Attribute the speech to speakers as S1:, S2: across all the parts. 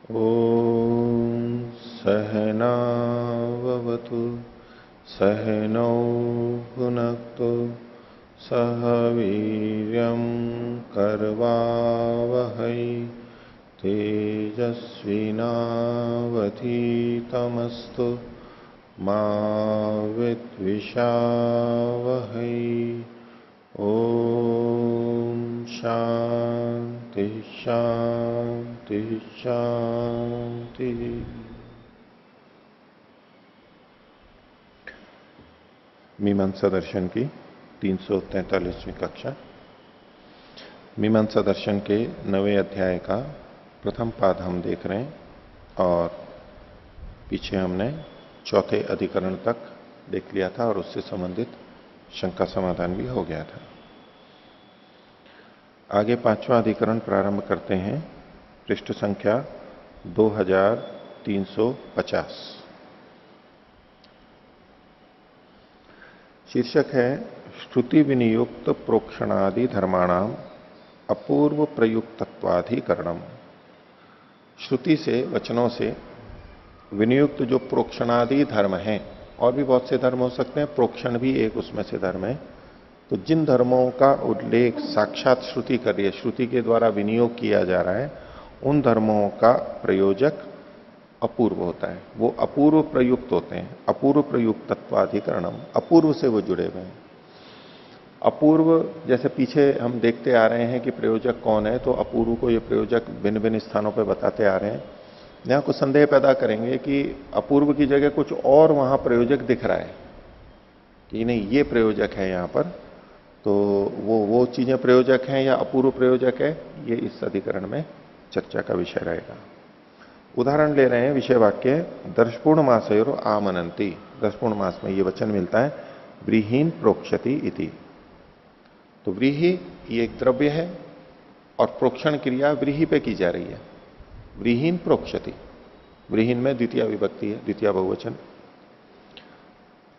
S1: ॐ सहनाववतु सहनौ भुनक्तु सह वीर्यं करवावहै तेजस्विनावधीतमस्तु मा विद्विषावहै। ओम शांति शांति शांति। मीमांसा दर्शन की 343वीं कक्षा। मीमांसा दर्शन के 9वें अध्याय का प्रथम पाद हम देख रहे हैं और पीछे हमने चौथे अधिकरण तक देख लिया था और उससे संबंधित शंका समाधान भी हो गया था। आगे पांचवा अधिकरण प्रारंभ करते हैं, पृष्ठ संख्या 2350। शीर्षक है श्रुति विनियुक्त प्रोक्षणादि धर्माणाम अपूर्व प्रयुक्तत्वाधिकरणम। श्रुति से, वचनों से विनियुक्त जो प्रोक्षणादि धर्म हैं, और भी बहुत से धर्म हो सकते हैं, प्रोक्षण भी एक उसमें से धर्म है। तो जिन धर्मों का उल्लेख साक्षात श्रुति कर रही है, श्रुति के द्वारा विनियोग किया जा रहा है, उन धर्मों का प्रयोजक अपूर्व होता है, वो अपूर्व प्रयुक्त होते हैं। अपूर्व प्रयुक्तत्वाधिकरणम, अपूर्व से वो जुड़े हुए हैं। अपूर्व, जैसे पीछे हम देखते आ रहे हैं कि प्रयोजक कौन है, तो अपूर्व को ये प्रयोजक भिन्न भिन्न स्थानों पर बताते आ रहे हैं। यहां कुछ संदेह पैदा करेंगे कि अपूर्व की जगह कुछ और वहां प्रयोजक दिख रहा है कि नहीं, ये प्रयोजक है यहां पर, तो वो चीजें प्रयोजक हैं या अपूर्व प्रयोजक है, ये इस अधिकरण में चर्चा का विषय रहेगा। उदाहरण ले रहे हैं, विषय वाक्य दर्शपूर्ण मासयोर आमनंती। दर्शपूर्ण मास में ये वचन मिलता है व्रीहीन प्रोक्षति इति। तो व्रीहि ये एक द्रव्य है और प्रोक्षण क्रिया व्रीहि पे की जा रही है। व्रीहीन प्रोक्षति, व्रीहीन में द्वितीय विभक्ति है, द्वितीय बहुवचन।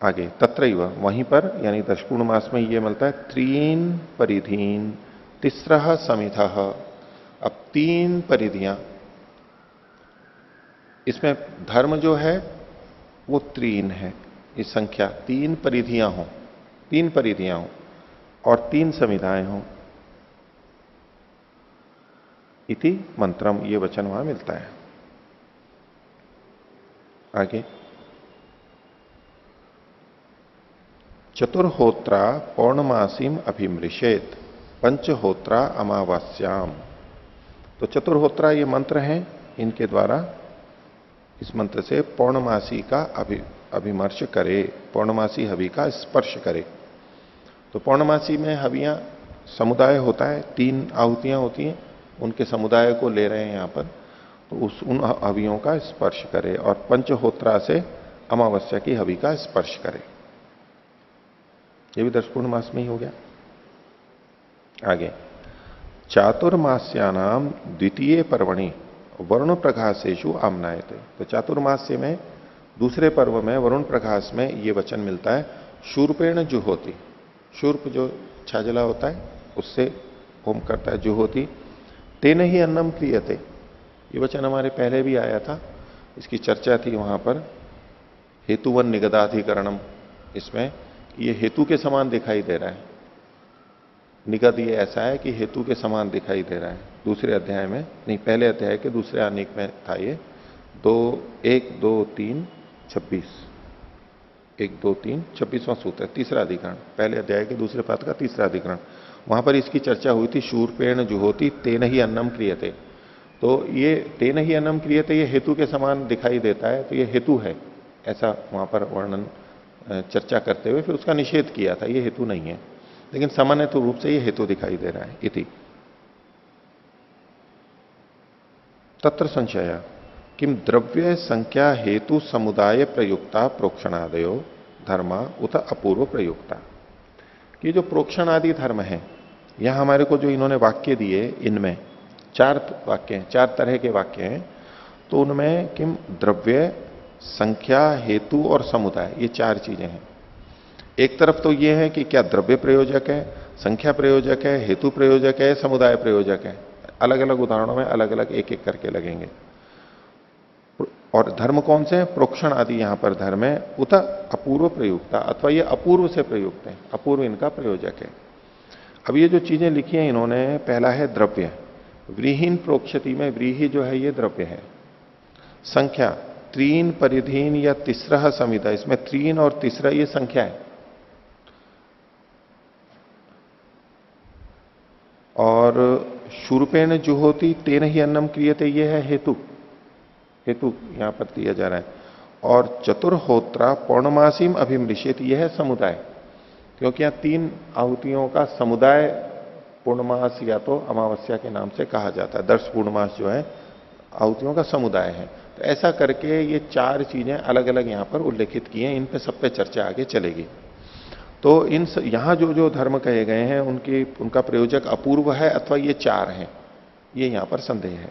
S1: आगे तत्रैव, वहीं पर, यानी दशपूर्ण मास में ये मिलता है त्रीन परिधीन तिस्रः समिधः। अब तीन परिधियां, इसमें धर्म जो है वो तीन है, इस संख्या तीन परिधियां हो, तीन परिधियां हो और तीन समिधाएं हो। इति मंत्रम, ये वचन वहां मिलता है। आगे चतुर्होत्रा पौर्णमासीम अभिमृषेत पंचहोत्रा अमावास्याम। तो चतुर्होत्रा ये मंत्र हैं, इनके द्वारा, इस मंत्र से पौर्णमासी का अभिमर्श करे, पौर्णमासी हवि का स्पर्श करे। तो पौर्णमासी में हवियां समुदाय होता है, तीन आहुतियां होती हैं, उनके समुदाय को ले रहे हैं यहां पर, तो उन हवियों का स्पर्श करे और पंचहोत्रा से अमावस्या की हवि का स्पर्श करे। ये भी दर्शपूर्ण मास में ही हो गया। आगे चातुर्मास्यानाम द्वितीय पर्वणि वरुण प्रकाशेशु आमनायते। तो चातुर्मास्य में दूसरे पर्व में वरुण प्रकाश में ये वचन मिलता है शूर्पेण जुहोति। शूर्प जो छाजला होता है उससे होम करता है जुहोति। तेन ही अन्नम क्रियते, ये वचन हमारे पहले भी आया था, इसकी चर्चा थी वहां पर। हेतुवन निगदाधिकरणम, इसमें ये हेतु के समान दिखाई दे रहा है। निगद ये ऐसा है कि हेतु के समान दिखाई दे रहा है। दूसरे अध्याय में नहीं, पहले अध्याय के दूसरे अनेक में था ये 1-2-3-26वां सूत्र, तीसरा अधिकरण, पहले अध्याय के दूसरे पाद का तीसरा अधिकरण। वहां पर इसकी चर्चा हुई थी शूर्पेण जुहोति तेन ही अन्नम क्रियते। तो ये तेन ही अन्नम क्रियते, ये हेतु के समान दिखाई देता है, तो ये हेतु है, ऐसा वहां पर वर्णन चर्चा करते हुए फिर उसका निषेध किया था, ये हेतु नहीं है, लेकिन सामान्य रूप से ये हेतु दिखाई दे रहा है। इति तत्र संशय किम द्रव्य संख्या हेतु समुदाय प्रयुक्ता प्रोक्षणादयो धर्मा उत अपूर्व प्रयुक्ता। कि जो प्रोक्षण आदि धर्म है, यहां हमारे को जो इन्होंने वाक्य दिए, इनमें चार वाक्य हैं, चार तरह के वाक्य हैं। तो उनमें किम द्रव्य संख्या हेतु और समुदाय, ये चार चीजें हैं। एक तरफ तो ये है कि क्या द्रव्य प्रयोजक है, संख्या प्रयोजक है, हेतु प्रयोजक है, समुदाय प्रयोजक है। अलग अलग उदाहरणों में अलग अलग एक एक करके लगेंगे। और धर्म कौन से हैं? प्रोक्षण आदि यहां पर धर्म है। उत अपूर्व प्रयुक्ता, अथवा ये अपूर्व से प्रयुक्त है, अपूर्व इनका प्रयोजक है। अब ये जो चीजें लिखी हैं इन्होंने, पहला है द्रव्य, व्रीहीन प्रोक्षति में व्रीहि जो है ये द्रव्य है। संख्या तीन परिधीन या तीसरा समिधा, इसमें तीन और तीसरा ये संख्या है। और शूर्पेण जुहोति तेन ही अन्नम क्रियते, ये है हेतु, हेतु यहां पर दिया जा रहा है। और चतुर्होत्रा पौर्णमासीम अभिमृषित, यह है समुदाय, क्योंकि यहां तीन आहुतियों का समुदाय पूर्णमास या तो अमावस्या के नाम से कहा जाता है। 10 पूर्णमास जो है आहुतियों का समुदाय है। तो ऐसा करके ये चार चीजें अलग अलग यहां पर उल्लेखित की हैं, इन पे सब पे चर्चा आगे चलेगी। तो यहां जो जो धर्म कहे गए हैं उनका प्रयोजक अपूर्व है अथवा ये चार हैं, ये यहां पर संदेह है।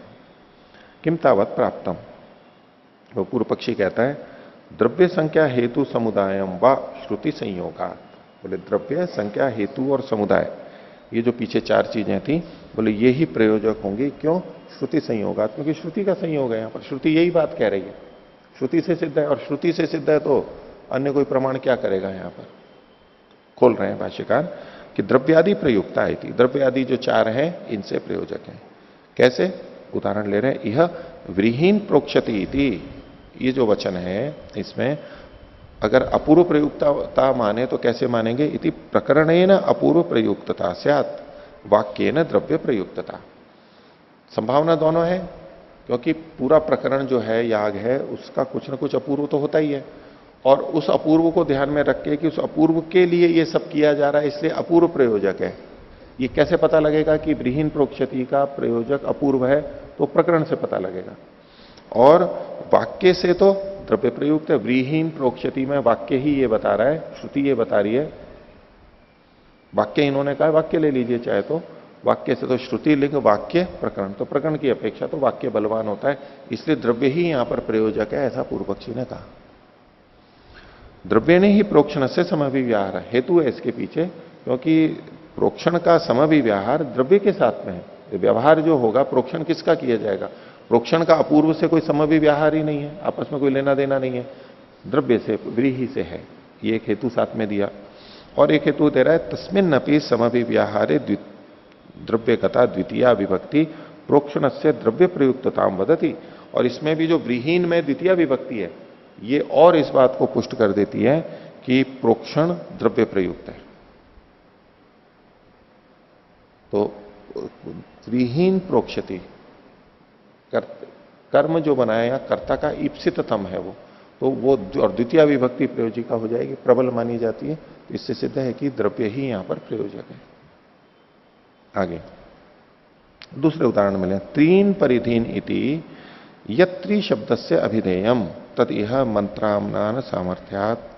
S1: किम तावत प्राप्तम, वो पूर्व पक्षी कहता है द्रव्य संख्या हेतु समुदायम व श्रुति संयोगात। बोले द्रव्य संख्या हेतु और समुदाय, ये जो पीछे चार चीजें थी, बोले ये ही प्रयोजक होंगी। क्यों? श्रुति संयोगात, क्योंकि श्रुति का संयोग है यहां पर, श्रुति यही बात कह रही है, श्रुति से सिद्ध है। और श्रुति से सिद्ध है तो अन्य कोई प्रमाण क्या करेगा? यहां पर खोल रहे हैं भाष्यकार कि द्रव्यादि प्रयुक्ता है, द्रव्य आदि जो चार हैं इनसे प्रयोजक है। कैसे? उदाहरण ले रहे हैं, यह व्रीहीन प्रोक्षति इति, ये जो वचन है इसमें अगर अपूर्व प्रयुक्तता माने तो कैसे मानेंगे? इति प्रकरणेन अपूर्व प्रयुक्तता स्यात् वाक्येन द्रव्य प्रयुक्तता। संभावना दोनों है, क्योंकि पूरा प्रकरण जो है याग है उसका कुछ ना कुछ अपूर्व तो होता ही है, और उस अपूर्व को ध्यान में रख के कि उस अपूर्व के लिए ये सब किया जा रहा है, इसलिए अपूर्व प्रयोजक है। ये कैसे पता लगेगा कि व्रीहीन प्रोक्षति का प्रयोजक अपूर्व है? तो प्रकरण से पता लगेगा। और वाक्य से तो द्रव्य प्रयुक्त है, व्रीहीन प्रोक्षति में वाक्य ही ये बता रहा है, श्रुति ये बता रही है। वाक्य इन्होंने कहा, वाक्य ले लीजिए चाहे तो, वाक्य से तो श्रुति लिंग वाक्य प्रकरण, तो प्रकरण की अपेक्षा तो वाक्य बलवान होता है, इसलिए द्रव्य ही यहां पर प्रयोजक है, ऐसा पूर्व पक्षी ने कहा। द्रव्य ने ही प्रोक्षण से समभिव्याहार, हेतु है इसके पीछे, क्योंकि प्रोक्षण का समभिव्याहार द्रव्य के साथ में है। व्यवहार जो होगा प्रोक्षण किसका किया जाएगा? प्रोक्षण का अपूर्व से कोई समभिव्याहार ही नहीं है, आपस में कोई लेना देना नहीं है, द्रव्य से व्रीहि से है। ये एक हेतु साथ में दिया। और एक हेतु दे रहा है, तस्मिन अपि समभिव्याहारे द्रव्यगता द्वितीया विभक्ति प्रोक्षण से द्रव्य प्रयुक्तताम वदति। और इसमें भी जो व्रीहीन में द्वितीय विभक्ति है, ये और इस बात को पुष्ट कर देती है कि प्रोक्षण द्रव्य प्रयुक्त है। तो व्रीहीन प्रोक्षति, कर्म जो बनाया या कर्ता का ईप्सिततम है वो और द्वितीय विभक्ति प्रयोजिका हो जाएगी, प्रबल मानी जाती है। तो इससे सिद्ध है कि द्रव्य ही यहां पर प्रयोजक है। आगे दूसरे उदाहरण मिले, तीन परिधीन इति यत्रि शब्द से अभिधेयम तद यह मंत्रामनान सामर्थ्यात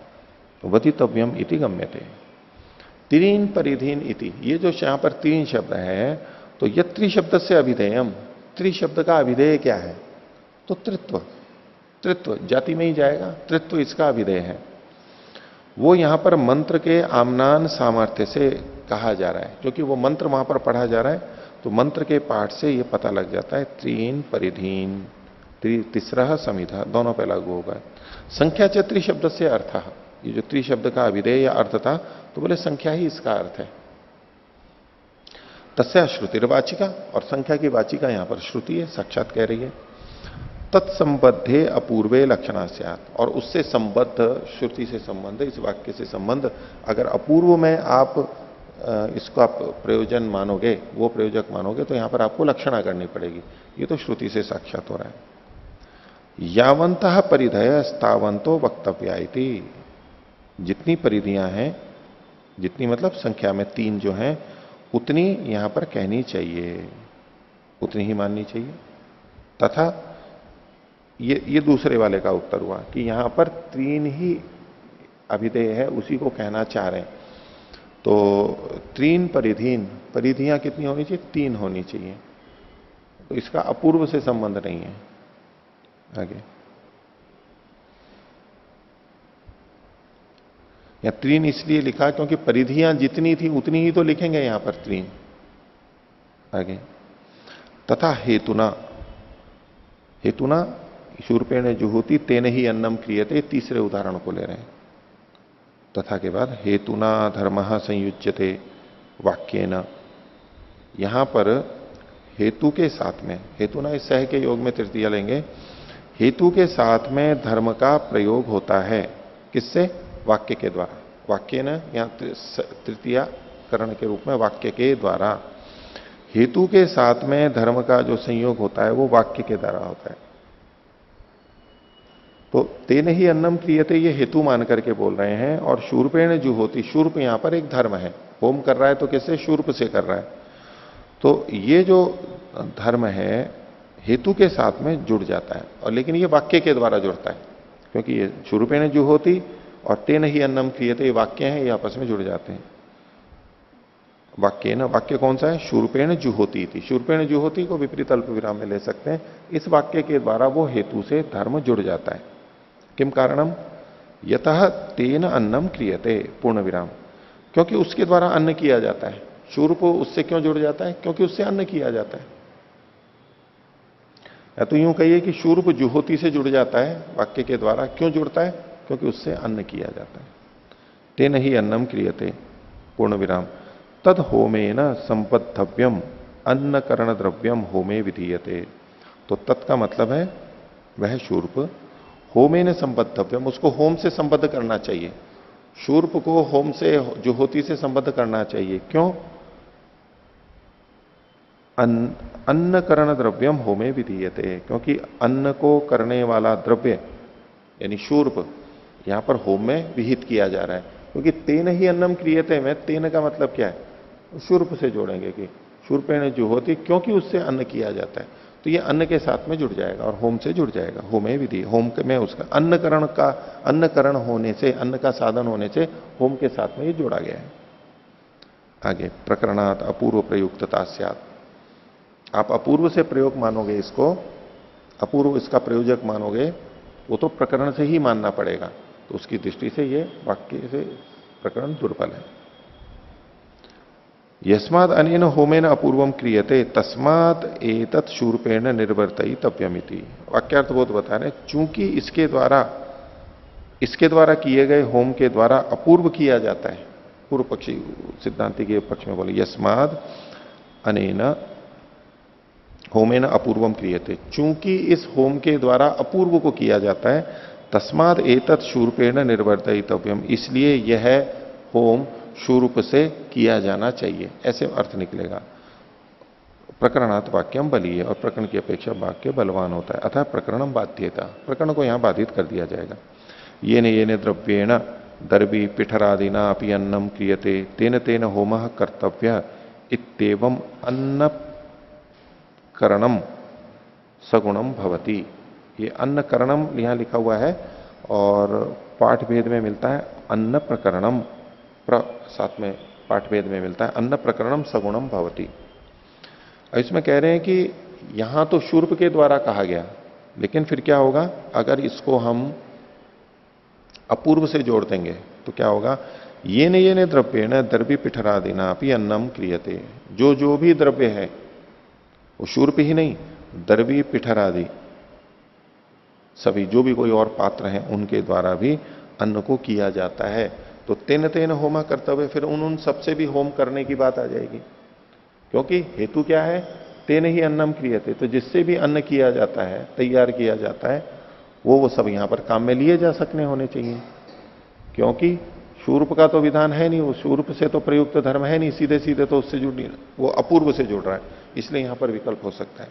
S1: वदितव्यम इति गम्यते। तीन परिधीन इति, ये जो यहां पर तीन शब्द है, तो यत्रि शब्द से अभिधेयम, त्रि शब्द का अभिधेय क्या है? तो तृत्व, तृत्व जाति में ही जाएगा, तृत्व इसका अभिधेय है। वो यहां पर मंत्र के आमनान सामर्थ्य से कहा जा रहा है, क्योंकि वो मंत्र वहां पर पढ़ा जा रहा है, तो मंत्र के पाठ से ये पता लग जाता है। तीन परिधीन, तीसरा समिधा, दोनों पे लागू होगा। संख्या च त्रि शब्द से अर्थ, ये जो त्रि शब्द का अभिधेय या अर्थ था, तो बोले संख्या ही इसका अर्थ है। तस्या श्रुतिर्वाचिका, और संख्या की वाचिका यहां पर श्रुति है, साक्षात कह रही है। तत्संबद्धे अपूर्वे लक्षणास्यात्, और उससे संबद्ध श्रुति से संबंध, इस वाक्य से संबंध अगर अपूर्व में आप इसको आप प्रयोजन मानोगे, वो प्रयोजक मानोगे, तो यहां पर आपको लक्षणा करनी पड़ेगी। ये तो श्रुति से साक्षात हो रहा है। यावंत परिधय स्तावंतो वक्तव्या इति, जितनी परिधियां हैं, जितनी मतलब संख्या में तीन जो हैं, उतनी यहां पर कहनी चाहिए, उतनी ही माननी चाहिए। तथा ये दूसरे वाले का उत्तर हुआ कि यहां पर तीन ही अभिधेय है, उसी को कहना चाह रहे हैं। तो तीन परिधीन, परिधियां कितनी होनी चाहिए? तीन होनी चाहिए। तो इसका अपूर्व से संबंध नहीं है। आगे या तीन इसलिए लिखा क्योंकि परिधियां जितनी थी उतनी ही तो लिखेंगे यहां पर तीन। आगे तथा हेतुना, हेतुना शूर्पेण जुहोति तेन ही अन्नम क्रियते, तीसरे उदाहरण को ले रहे हैं। तथा के बाद हेतुना धर्म संयुज्यते वाक्येन, यहां पर हेतु के साथ में, हेतु ना इस सह के योग में तृतीया लेंगे, हेतु के साथ में धर्म का प्रयोग होता है। किससे? वाक्य के द्वारा। वाक्य न यहां तृतीया करण के रूप में वाक्य के द्वारा। हेतु के साथ में धर्म का जो संयोग होता है वो वाक्य के द्वारा होता है। तो तेन ही अन्नम क्रियते, ये हेतु मान करके बोल रहे हैं। और शूर्पेण जुहोति, शूर्प यहां पर एक धर्म है, होम कर रहा है तो किससे? शूर्प से कर रहा है। तो ये जो धर्म है हेतु के साथ में जुड़ जाता है, और लेकिन ये वाक्य के द्वारा जुड़ता है, क्योंकि ये शूर्पेण जुहोति और तेन ही अन्नम क्रियते, ये वाक्य हैं, ये आपस में जुड़ जाते हैं। वाक्य ना, वाक्य कौन सा है? शूर्पेण जुहोति थी। शूर्पेण जुहोति को विपरीत अल्प विराम में ले सकते हैं। इस वाक्य के द्वारा वो हेतु से धर्म जुड़ जाता है। किम कारणम? यतः तेन अन्नम क्रियते पूर्ण विराम, क्योंकि उसके द्वारा अन्न किया जाता है। शूर्प उससे क्यों जुड़ जाता है? क्योंकि उससे अन्न किया जाता है। या तो यूं कहिए कि शूर्प जुहोति से जुड़ जाता है वाक्य के द्वारा। क्यों जुड़ता है? क्योंकि उससे अन्न किया जाता है। तेन ही अन्नम क्रियते पूर्ण विराम तद होमेन संबद्धव्यम अन्न करण द्रव्यम होमे विधीयते। तो तत् का मतलब है वह शूर्प होमेन संबद्धव्यम, उसको होम से संबद्ध करना चाहिए। शूर्प को होम से, जुहोति से संबद्ध करना चाहिए। क्यों? अन्न करण द्रव्यम होमे विधीयते, क्योंकि अन्न को करने वाला द्रव्य यानी शूर्प यहां पर होम में विहित किया जा रहा है। क्योंकि तेन ही अन्नम क्रियते में तेन का मतलब क्या है? शूर्प से जोड़ेंगे कि शूर्पेण जुहोति, क्योंकि उससे अन्न किया जाता है, तो ये अन्न के साथ में जुड़ जाएगा और होम से जुड़ जाएगा। होमे विधि, होम में उसका अन्नकरण का, अन्नकरण होने से, अन्न का साधन होने से होम के साथ में ये जोड़ा गया है। आगे प्रकरणात अपूर्व प्रयुक्तता स्यात्, आप अपूर्व से प्रयोग मानोगे इसको, अपूर्व इसका प्रयोजक मानोगे, वो तो प्रकरण से ही मानना पड़ेगा। तो उसकी दृष्टि से ये वाक्य से प्रकरण दुर्बल है। यस्माद अनेन होमेन अपूर्वम क्रियते तस्मात एतत् शूर्पेण निर्वर्तयितव्यमिति। वाक्यार्थ बहुत बता रहे, चूंकि इसके द्वारा किए गए होम के द्वारा अपूर्व किया जाता है। पूर्व पक्षी सिद्धांति के पक्ष में बोले यस्माद अनेन होमेन अपूर्वम क्रियते, चूंकि इस होम के द्वारा अपूर्व को किया जाता है, तस्माद एतत् शूर्पेण निर्वर्तयितव्यम, इसलिए यह होम शूर्प से किया जाना चाहिए, ऐसे अर्थ निकलेगा। प्रकरणात् वाक्यम बलीय, और प्रकरण की अपेक्षा वाक्य बलवान होता है। अतः प्रकरणम बाध्यता, प्रकरण को यहां बाधित कर दिया जाएगा। ये ने द्रव्येण दर्भी पिठरादिना अपि अन्नम क्रियते तेन तेन होमः कर्तव्य इत्येवं अन्न करणम सगुणम भवति। ये अन्न करणम यहां लिखा हुआ है और पाठ भेद में मिलता है अन्न प्रकरणम, साथ में पाठ भेद में मिलता है अन्न प्रकरणम सगुणम भवति। इसमें कह रहे हैं कि यहां तो शूर्प के द्वारा कहा गया, लेकिन फिर क्या होगा अगर इसको हम अपूर्व से जोड़ देंगे तो क्या होगा? ये ने द्रव्येण दर्भी पिठरादिना अपि अन्नम क्रियते, जो भी द्रव्य है वो शूर्प ही नहीं, दर्भी पिठरादि सभी जो भी कोई और पात्र हैं उनके द्वारा भी अन्न को किया जाता है। तो तेन तेन होमा कर्तव्य, फिर उन सबसे भी होम करने की बात आ जाएगी, क्योंकि हेतु क्या है? तेन ही अन्नम क्रियते, तो जिससे भी अन्न किया जाता है, तैयार किया जाता है, वो सब यहां पर काम में लिए जा सकने होने चाहिए। क्योंकि शूर्प का तो विधान है नहीं, वो शूर्प से तो प्रयुक्त धर्म है नहीं, सीधे सीधे तो उससे जुड़ नहीं, वो अपूर्व से जुड़ रहा है, इसलिए यहां पर विकल्प हो सकता है।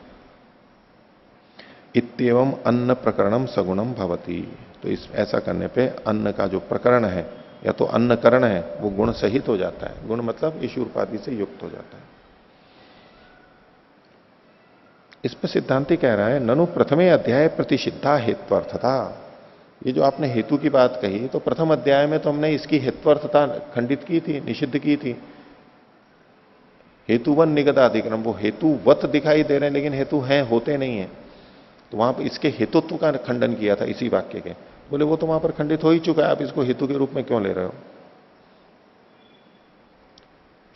S1: इत्येवं अन्न प्रकरणम सगुणम भवति, तो इस ऐसा करने पे अन्न का जो प्रकरण है या तो अन्नकरण है वो गुण सहित हो जाता है। गुण मतलब ईशूरपादि से युक्त हो जाता है। इस पर सिद्धांति कह रहा है ननु प्रथमे अध्याय प्रतिषिद्धा हेत्वर्थता। ये जो आपने हेतु की बात कही, तो प्रथम अध्याय में तो हमने इसकी हेत्वर्थता खंडित की थी, निषिद्ध की थी। हेतुवन निगदाधिकरण, वो हेतुवत दिखाई दे रहे हैं लेकिन हेतु हैं, होते नहीं है। तो वहां पर इसके हेतुत्व का खंडन किया था इसी वाक्य के। बोले वो तो वहां पर खंडित हो ही चुका है, आप इसको हेतु के रूप में क्यों ले रहे हो?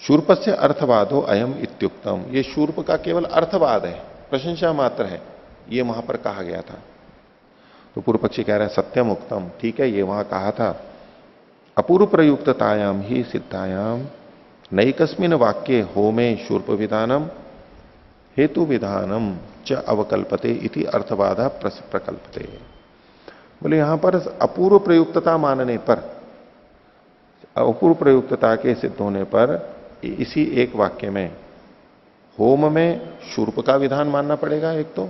S1: शूर्प से अर्थवादो अयम इत्युक्तम, ये शूर्प का केवल अर्थवाद है, प्रशंसा मात्र है, ये वहां पर कहा गया था। तो पूर्व पक्षी कह रहा है सत्यम उक्तम, ठीक है, ये वहां कहा था। अपूर्व प्रयुक्ततायाम ही सिद्धायाम नैकस्मिन वाक्ये होमे शूर्प विधानम हेतु विधानम च अवकल्पते इति अर्थवादा प्रकल्पते। बोले यहां पर अपूर्व प्रयुक्तता मानने पर, अपूर्व प्रयुक्तता के सिद्ध होने पर इसी एक वाक्य में होम में शूर्प का विधान मानना पड़ेगा एक तो,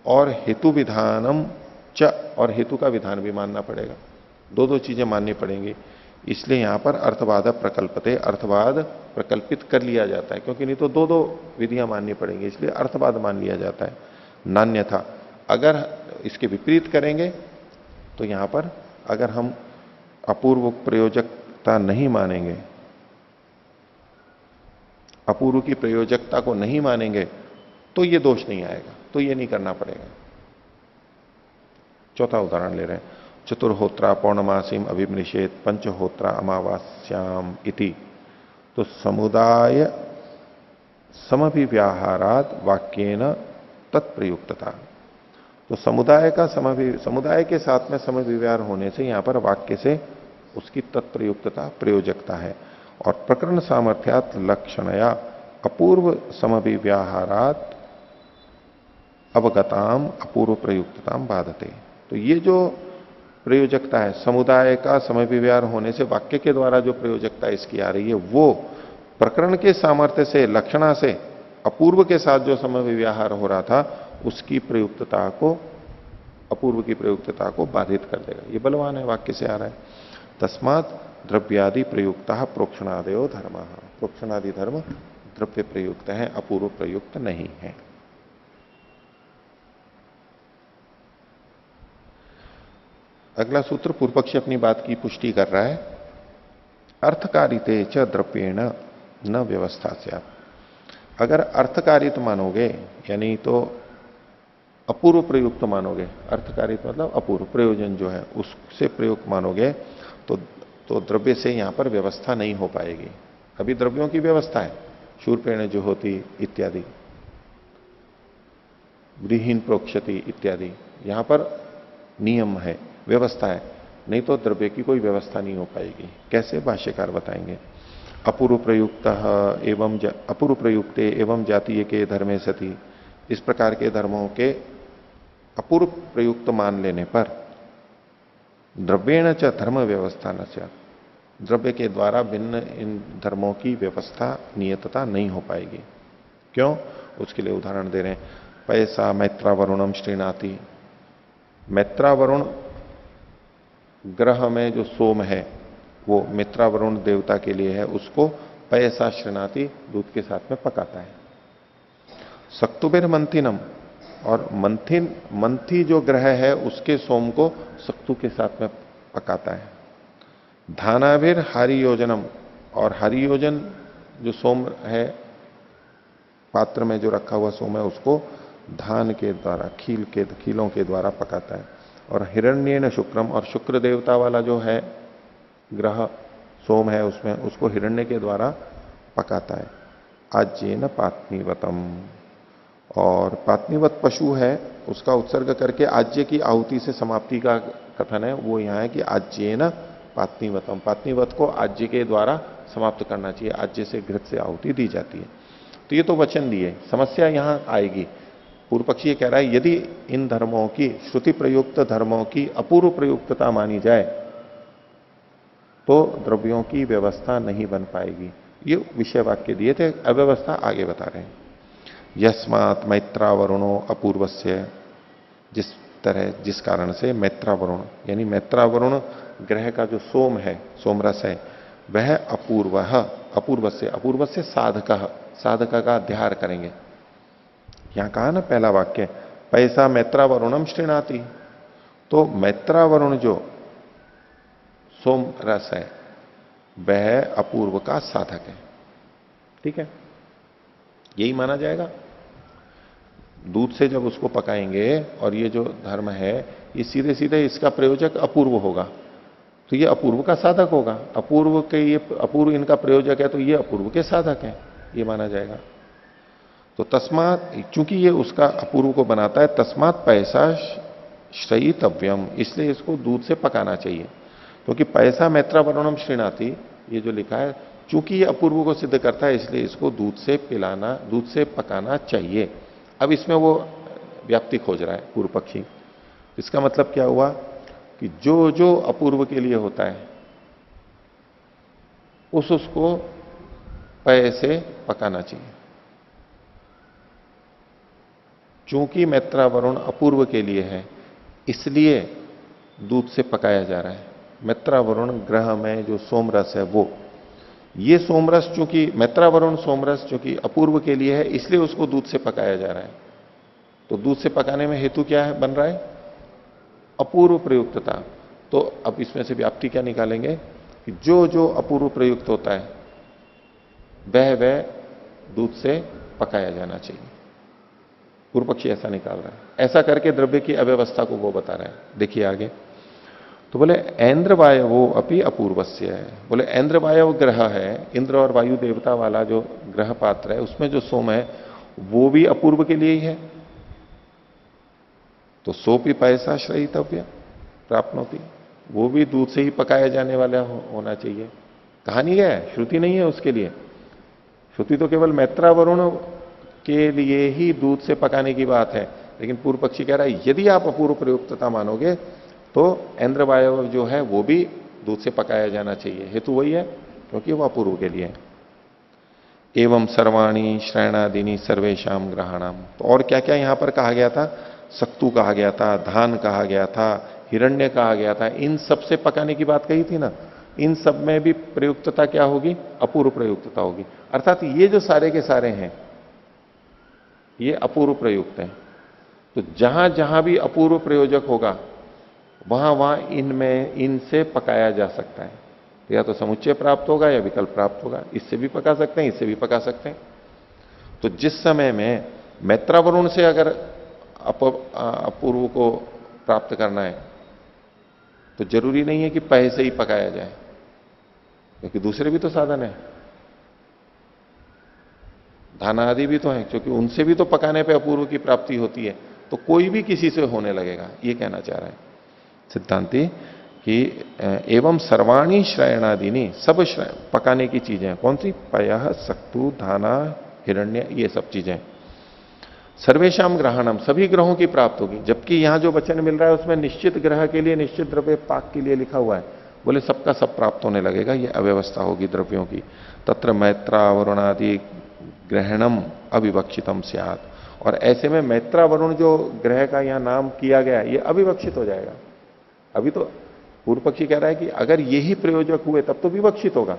S1: और हेतु विधानम च, और हेतु का विधान भी मानना पड़ेगा। दो दो चीजें माननी पड़ेंगी। इसलिए यहां पर अर्थवाद प्रकल्पते, अर्थवाद प्रकल्पित कर लिया जाता है, क्योंकि नहीं तो दो दो विधियां माननी पड़ेंगी, इसलिए अर्थवाद मान लिया जाता है। नान्यथा अगर इसके विपरीत करेंगे तो यहां पर अगर हम अपूर्व प्रयोजकता नहीं मानेंगे, अपूर्व की प्रयोजकता को नहीं मानेंगे तो ये दोष नहीं आएगा, तो ये नहीं करना पड़ेगा। चौथा उदाहरण ले रहे हैं, चतुर्होत्रा पौर्णमासीम अभिमृषेत पंचहोत्रा अमावास्याम इति। तो समुदाय समभिव्याहारात वाक्येन तत्प्रयुक्तता। तो समुदाय का समुदाय के साथ में समभिव्याहार होने से यहां पर वाक्य से उसकी तत्प्रयुक्तता, प्रयोजकता है। और प्रकरण सामर्थ्यात लक्षणया अपूर्व समभिव्याहारात अवगताम अपूर्व प्रयुक्तताम बाधते। तो ये जो प्रयोजकता है, समुदाय का समभिव्याहार होने से वाक्य के द्वारा जो प्रयोजकता इसकी आ रही है, वो प्रकरण के सामर्थ्य से, लक्षणा से अपूर्व के साथ जो समभिव्याहार हो रहा था उसकी प्रयुक्तता को, अपूर्व की प्रयुक्तता को बाधित कर देगा। ये बलवान है, वाक्य से आ रहा है। तस्मात द्रव्यादि प्रयुक्ता प्रोक्षणादयो धर्म, प्रोक्षणादि धर्म द्रव्य प्रयुक्त है, अपूर्व प्रयुक्त नहीं है। अगला सूत्र पूर्व पक्षी अपनी बात की पुष्टि कर रहा है। अर्थकारिते च द्रव्येण न व्यवस्था से। अगर अर्थकारित मानोगे, यानी तो अपूर्व प्रयुक्त मानोगे, अर्थकारित मतलब अपूर्व प्रयोजन जो है उससे प्रयुक्त मानोगे, तो द्रव्य से यहां पर व्यवस्था नहीं हो पाएगी। अभी द्रव्यों की व्यवस्था है, शूर्पेण जो होती इत्यादि, व्रीहीन प्रोक्षति इत्यादि, यहां पर नियम है, व्यवस्था है, नहीं तो द्रव्य की कोई व्यवस्था नहीं हो पाएगी। कैसे, भाष्यकार बताएंगे। अपूर्व प्रयुक्त एवं अपूर्व प्रयुक्ते एवं जातीय के धर्मे सती, इस प्रकार के धर्मों के अपूर्व प्रयुक्त मान लेने पर द्रव्येण च धर्म व्यवस्था न च, द्रव्य के द्वारा भिन्न इन धर्मों की व्यवस्था, नियतता नहीं हो पाएगी। क्यों, उसके लिए उदाहरण दे रहे हैं। पैसा मैत्रावरुणम श्रीनाति, मैत्रावरुण ग्रह में जो सोम है वो मित्रावरुण देवता के लिए है, उसको पैसा श्रीनाति दूध के साथ में पकाता है। सक्तुबेर मंथिनम, और मंथी जो ग्रह है उसके सोम को सक्तु के साथ में पकाता है। धानावीर हरि योजनम, और हरि योजन जो सोम है, पात्र में जो रखा हुआ सोम है, उसको धान के द्वारा, खीलों के द्वारा पकाता है। और हिरण्येन शुक्रम, और शुक्र देवता वाला जो है ग्रह सोम है उसमें, उसको हिरण्य के द्वारा पकाता है। आज्येन पात्नीवतम, और पात्नीवत पशु है उसका उत्सर्ग करके आज्य की आहुति से समाप्ति का कथन है, वो यहां है कि आज्येन पात्नीवतम, पात्नीवत को आज्य के द्वारा समाप्त करना चाहिए, आज्य से घृत से आहुति दी जाती है। तो ये तो वचन दिए, समस्या यहां आएगी। पूर्व पक्षी ये कह रहा है यदि इन धर्मों की, श्रुति प्रयुक्त धर्मों की अपूर्व प्रयुक्तता मानी जाए तो द्रव्यों की व्यवस्था नहीं बन पाएगी। ये विषय वाक्य दिए थे, अव्यवस्था आगे बता रहे हैं। यस्मात् मैत्रावरुणो अपूर्वस्य, जिस कारण से मैत्रावरुण, यानी मैत्रावरुण ग्रह का जो सोम है, सोमरस है, वह अपूर्व से साधक का अध्यार करेंगे। यहां कहा ना पहला वाक्य, पैसा मैत्रावरुणम श्रीणाति, तो मैत्रावरुण जो सोम रस है वह अपूर्व का साधक है। ठीक है, यही माना जाएगा। दूध से जब उसको पकाएंगे और ये जो धर्म है ये सीधे सीधे इसका प्रयोजक अपूर्व होगा, तो ये अपूर्व का साधक होगा। अपूर्व के ये अपूर्व इनका प्रयोजक है, तो ये अपूर्व के साधक है, ये माना जाएगा। तो तस्मात, चूंकि ये उसका अपूर्व को बनाता है, तस्मात पैसा श्रयितव्यम, इसलिए इसको दूध से पकाना चाहिए। क्योंकि पैसा मैत्रा वरुणम श्रीणाति, ये जो लिखा है, चूंकि ये अपूर्व को सिद्ध करता है इसलिए इसको दूध से पिलाना, दूध से पकाना चाहिए। अब इसमें वो व्याप्ति खोज रहा है पूर्व पक्षी। इसका मतलब क्या हुआ कि जो जो अपूर्व के लिए होता है उसको पय से पकाना चाहिए। चूंकि मैत्रा वरुण अपूर्व के लिए है इसलिए दूध से पकाया जा रहा है। मैत्रा वरुण ग्रह में जो सोमरस है वो, ये सोमरस चूंकि मैत्रा वरुण सोमरस चूंकि अपूर्व के लिए है इसलिए उसको दूध से पकाया जा रहा है। तो दूध से पकाने में हेतु क्या है बन रहा है? अपूर्व प्रयुक्तता। तो अब इसमें से व्याप्ति क्या निकालेंगे कि जो जो अपूर्व प्रयुक्त होता है वह दूध से पकाया जाना चाहिए। पूर्व पक्षी ऐसा निकाल रहा है। ऐसा करके द्रव्य की अव्यवस्था को वो बता रहे हैं। देखिए आगे तो बोले ऐन्द्र वायवो अपि अपूर्वस्य है। बोले ऐन्द्र वायव ग्रह है, इंद्र और वायु देवता वाला जो ग्रह पात्र है उसमें जो सोम है वो भी अपूर्व के लिए ही है। तो सोपी पैसा श्रयितव्य प्राप्त होती, वो भी दूध से ही पकाया जाने वाला होना चाहिए। कहानी है, श्रुति नहीं है उसके लिए। श्रुति तो केवल मैत्रा वरुण के लिए ही दूध से पकाने की बात है। लेकिन पूर्व पक्षी कह रहा है यदि आप अपूर्व प्रयुक्तता मानोगे तो ऐन्द्र वायव जो है वो भी दूध से पकाया जाना चाहिए। हेतु वही है क्योंकि वो अपूर्व के लिए है। एवं सर्वाणी श्रयणादिनी सर्वेशम ग्रहणाम। तो और क्या क्या यहां पर कहा गया था? सक्तु कहा गया था, धान कहा गया था, हिरण्य कहा गया था। इन सब से पकाने की बात कही थी ना। इन सब में भी प्रयुक्तता क्या होगी? अपूर्व प्रयुक्तता होगी। अर्थात ये जो सारे के सारे हैं ये अपूर्व प्रयुक्त हैं। तो जहां जहां भी अपूर्व प्रयोजक होगा वहां वहां इनमें इनसे पकाया जा सकता है। तो या तो समुच्चय प्राप्त होगा या विकल्प प्राप्त होगा। इससे भी पका सकते हैं, इससे भी पका सकते हैं। तो जिस समय में मैत्रा वरुण से अगर अपूर्व को प्राप्त करना है तो जरूरी नहीं है कि पय से ही पकाया जाए, क्योंकि दूसरे भी तो साधन है, धान आदि भी तो है, क्योंकि उनसे भी तो पकाने पे अपूर्व की प्राप्ति होती है। तो कोई भी किसी से होने लगेगा, ये कहना चाह रहा है सिद्धांति कि एवं सर्वाणी श्रयणादिनी, सब पकाने की चीजें कौन सी? पयः, सक्तु, धाना, हिरण्य, ये सब चीजें सर्वेशम ग्रहणम, सभी ग्रहों की प्राप्त होगी। जबकि यहां जो वचन मिल रहा है उसमें निश्चित ग्रह के लिए, निश्चित द्रव्य पाक के लिए लिखा हुआ है। बोले सबका सब प्राप्त होने लगेगा, ये अव्यवस्था होगी द्रव्यों की। तत्र मैत्रा वरुणादि ग्रहणम अविवक्षितम स्यात्। और ऐसे में मैत्रा वरुण जो ग्रह का यहां नाम किया गया ये अविवक्षित हो जाएगा। अभी तो पूर्व पक्षी कह रहा है कि अगर यही प्रयोजक हुए तब तो विवक्षित होगा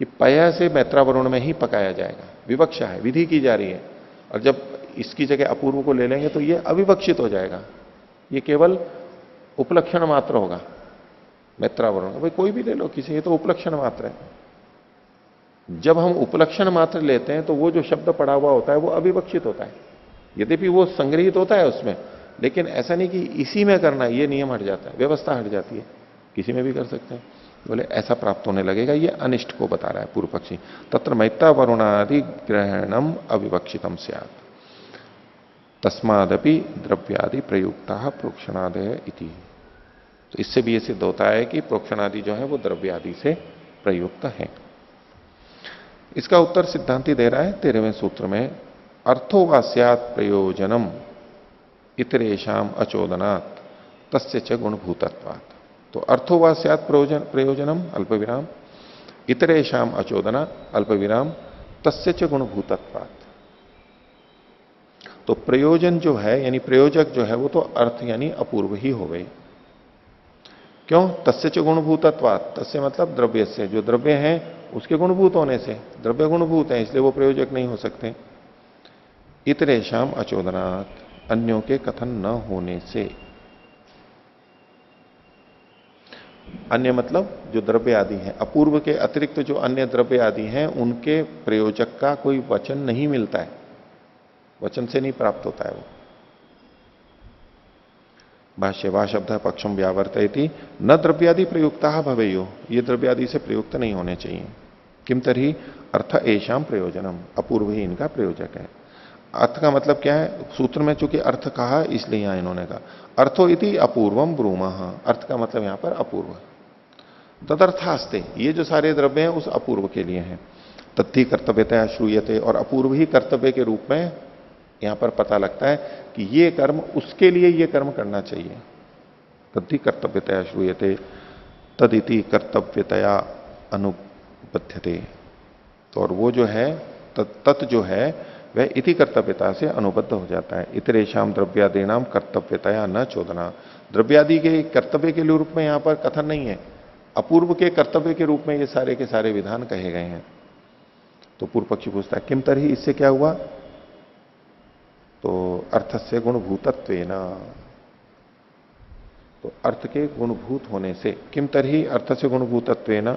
S1: कि पय से मैत्रा वरुण में ही पकाया जाएगा। विवक्षा है, विधि की जा रही है। और जब इसकी जगह अपूर्व को ले लेंगे तो ये अविवक्षित हो जाएगा। ये केवल उपलक्षण मात्र होगा मैत्रा वरुण। भाई कोई भी ले लो किसी, ये तो उपलक्षण मात्र है। जब हम उपलक्षण मात्र लेते हैं तो वो जो शब्द पड़ा हुआ होता है वो अविवक्षित होता है। यद्यपि वो संग्रहित होता है उसमें, लेकिन ऐसा नहीं कि इसी में करना है, ये नियम हट जाता है, व्यवस्था हट जाती है, किसी में भी कर सकते हैं। बोले ऐसा प्राप्त होने लगेगा, ये अनिष्ट को बता रहा है पूर्व पक्षी। तत्र मैत्रा वरुणादि ग्रहणम अविवक्षितम स्यात् तस्मादपि द्रव्यादि प्रयुक्ता प्रोक्षणादय इति। तो इससे भी ये सिद्ध होता है कि प्रोक्षणादि जो है वो द्रव्यादि से प्रयुक्त है। इसका उत्तर सिद्धांति दे रहा है 13वें सूत्र में, अर्थो वा स्यात् प्रयोजनम इतरेशाम अचोदनात् तस्य च गुणभूतत्वात्। तो अर्थो वा स्यात् प्रयोजनम अल्पविराम इतरेशाम अचोदना अल्पविराम तस्य च गुणभूतत्वात्। तो प्रयोजन जो है यानी प्रयोजक जो है वो तो अर्थ यानी अपूर्व ही हो गई। क्यों? तस्य च गुणभूतत्वात्, तस्य मतलब द्रव्य से, जो द्रव्य है उसके गुणभूत होने से, द्रव्य गुणभूत है इसलिए वो प्रयोजक नहीं हो सकते। इतरेशाम अचोदनात्, अन्यों के कथन न होने से। अन्य मतलब जो द्रव्य आदि हैं, अपूर्व के अतिरिक्त जो अन्य द्रव्य आदि हैं उनके प्रयोजक का कोई वचन नहीं मिलता है, वचन से नहीं प्राप्त होता है वो। भाष्य वा शब्द पक्षम व्यावर्तयति न द्रव्यादि प्रयुक्ता भवेयो, ये द्रव्यादि से प्रयुक्त नहीं होने चाहिए। किम तर्हि अर्थ एषाम प्रयोजनम, अपूर्व ही इनका प्रयोजक है। अर्थ का मतलब क्या है, सूत्र में चूंकि अर्थ कहा इसलिए यहां इन्होंने कहा अर्थो इति अपूर्वम ब्रूमः, अर्थ का मतलब यहां पर अपूर्व। तदर्थास्ते, ये जो सारे द्रव्य हैं उस अपूर्व के लिए हैं। तत्थि कर्तव्यतया श्रूयते, और अपूर्व ही कर्तव्य के रूप में यहां पर पता लगता है कि ये कर्म उसके लिए ये कर्म करना चाहिए। तद्धि कर्तव्यतया श्रूयते तदिति कर्तव्यतया अनुबध्यते। तो और वो जो है तत् जो है वह इति कर्तव्यता से अनुबद्ध हो जाता है। इतरेशम द्रव्यादीनाम कर्तव्यतया न चोदना, द्रव्यादि के कर्तव्य के रूप में यहां पर कथन नहीं है, अपूर्व के कर्तव्य के रूप में ये सारे के सारे विधान कहे गए हैं। तो पूर्व पक्षी पूछता है किम तरही, इससे क्या हुआ, तो अर्थस्य गुणभूतत्वेन, तो अर्थ के गुणभूत होने से, किम तरही अर्थ से गुणभूतत्वेन,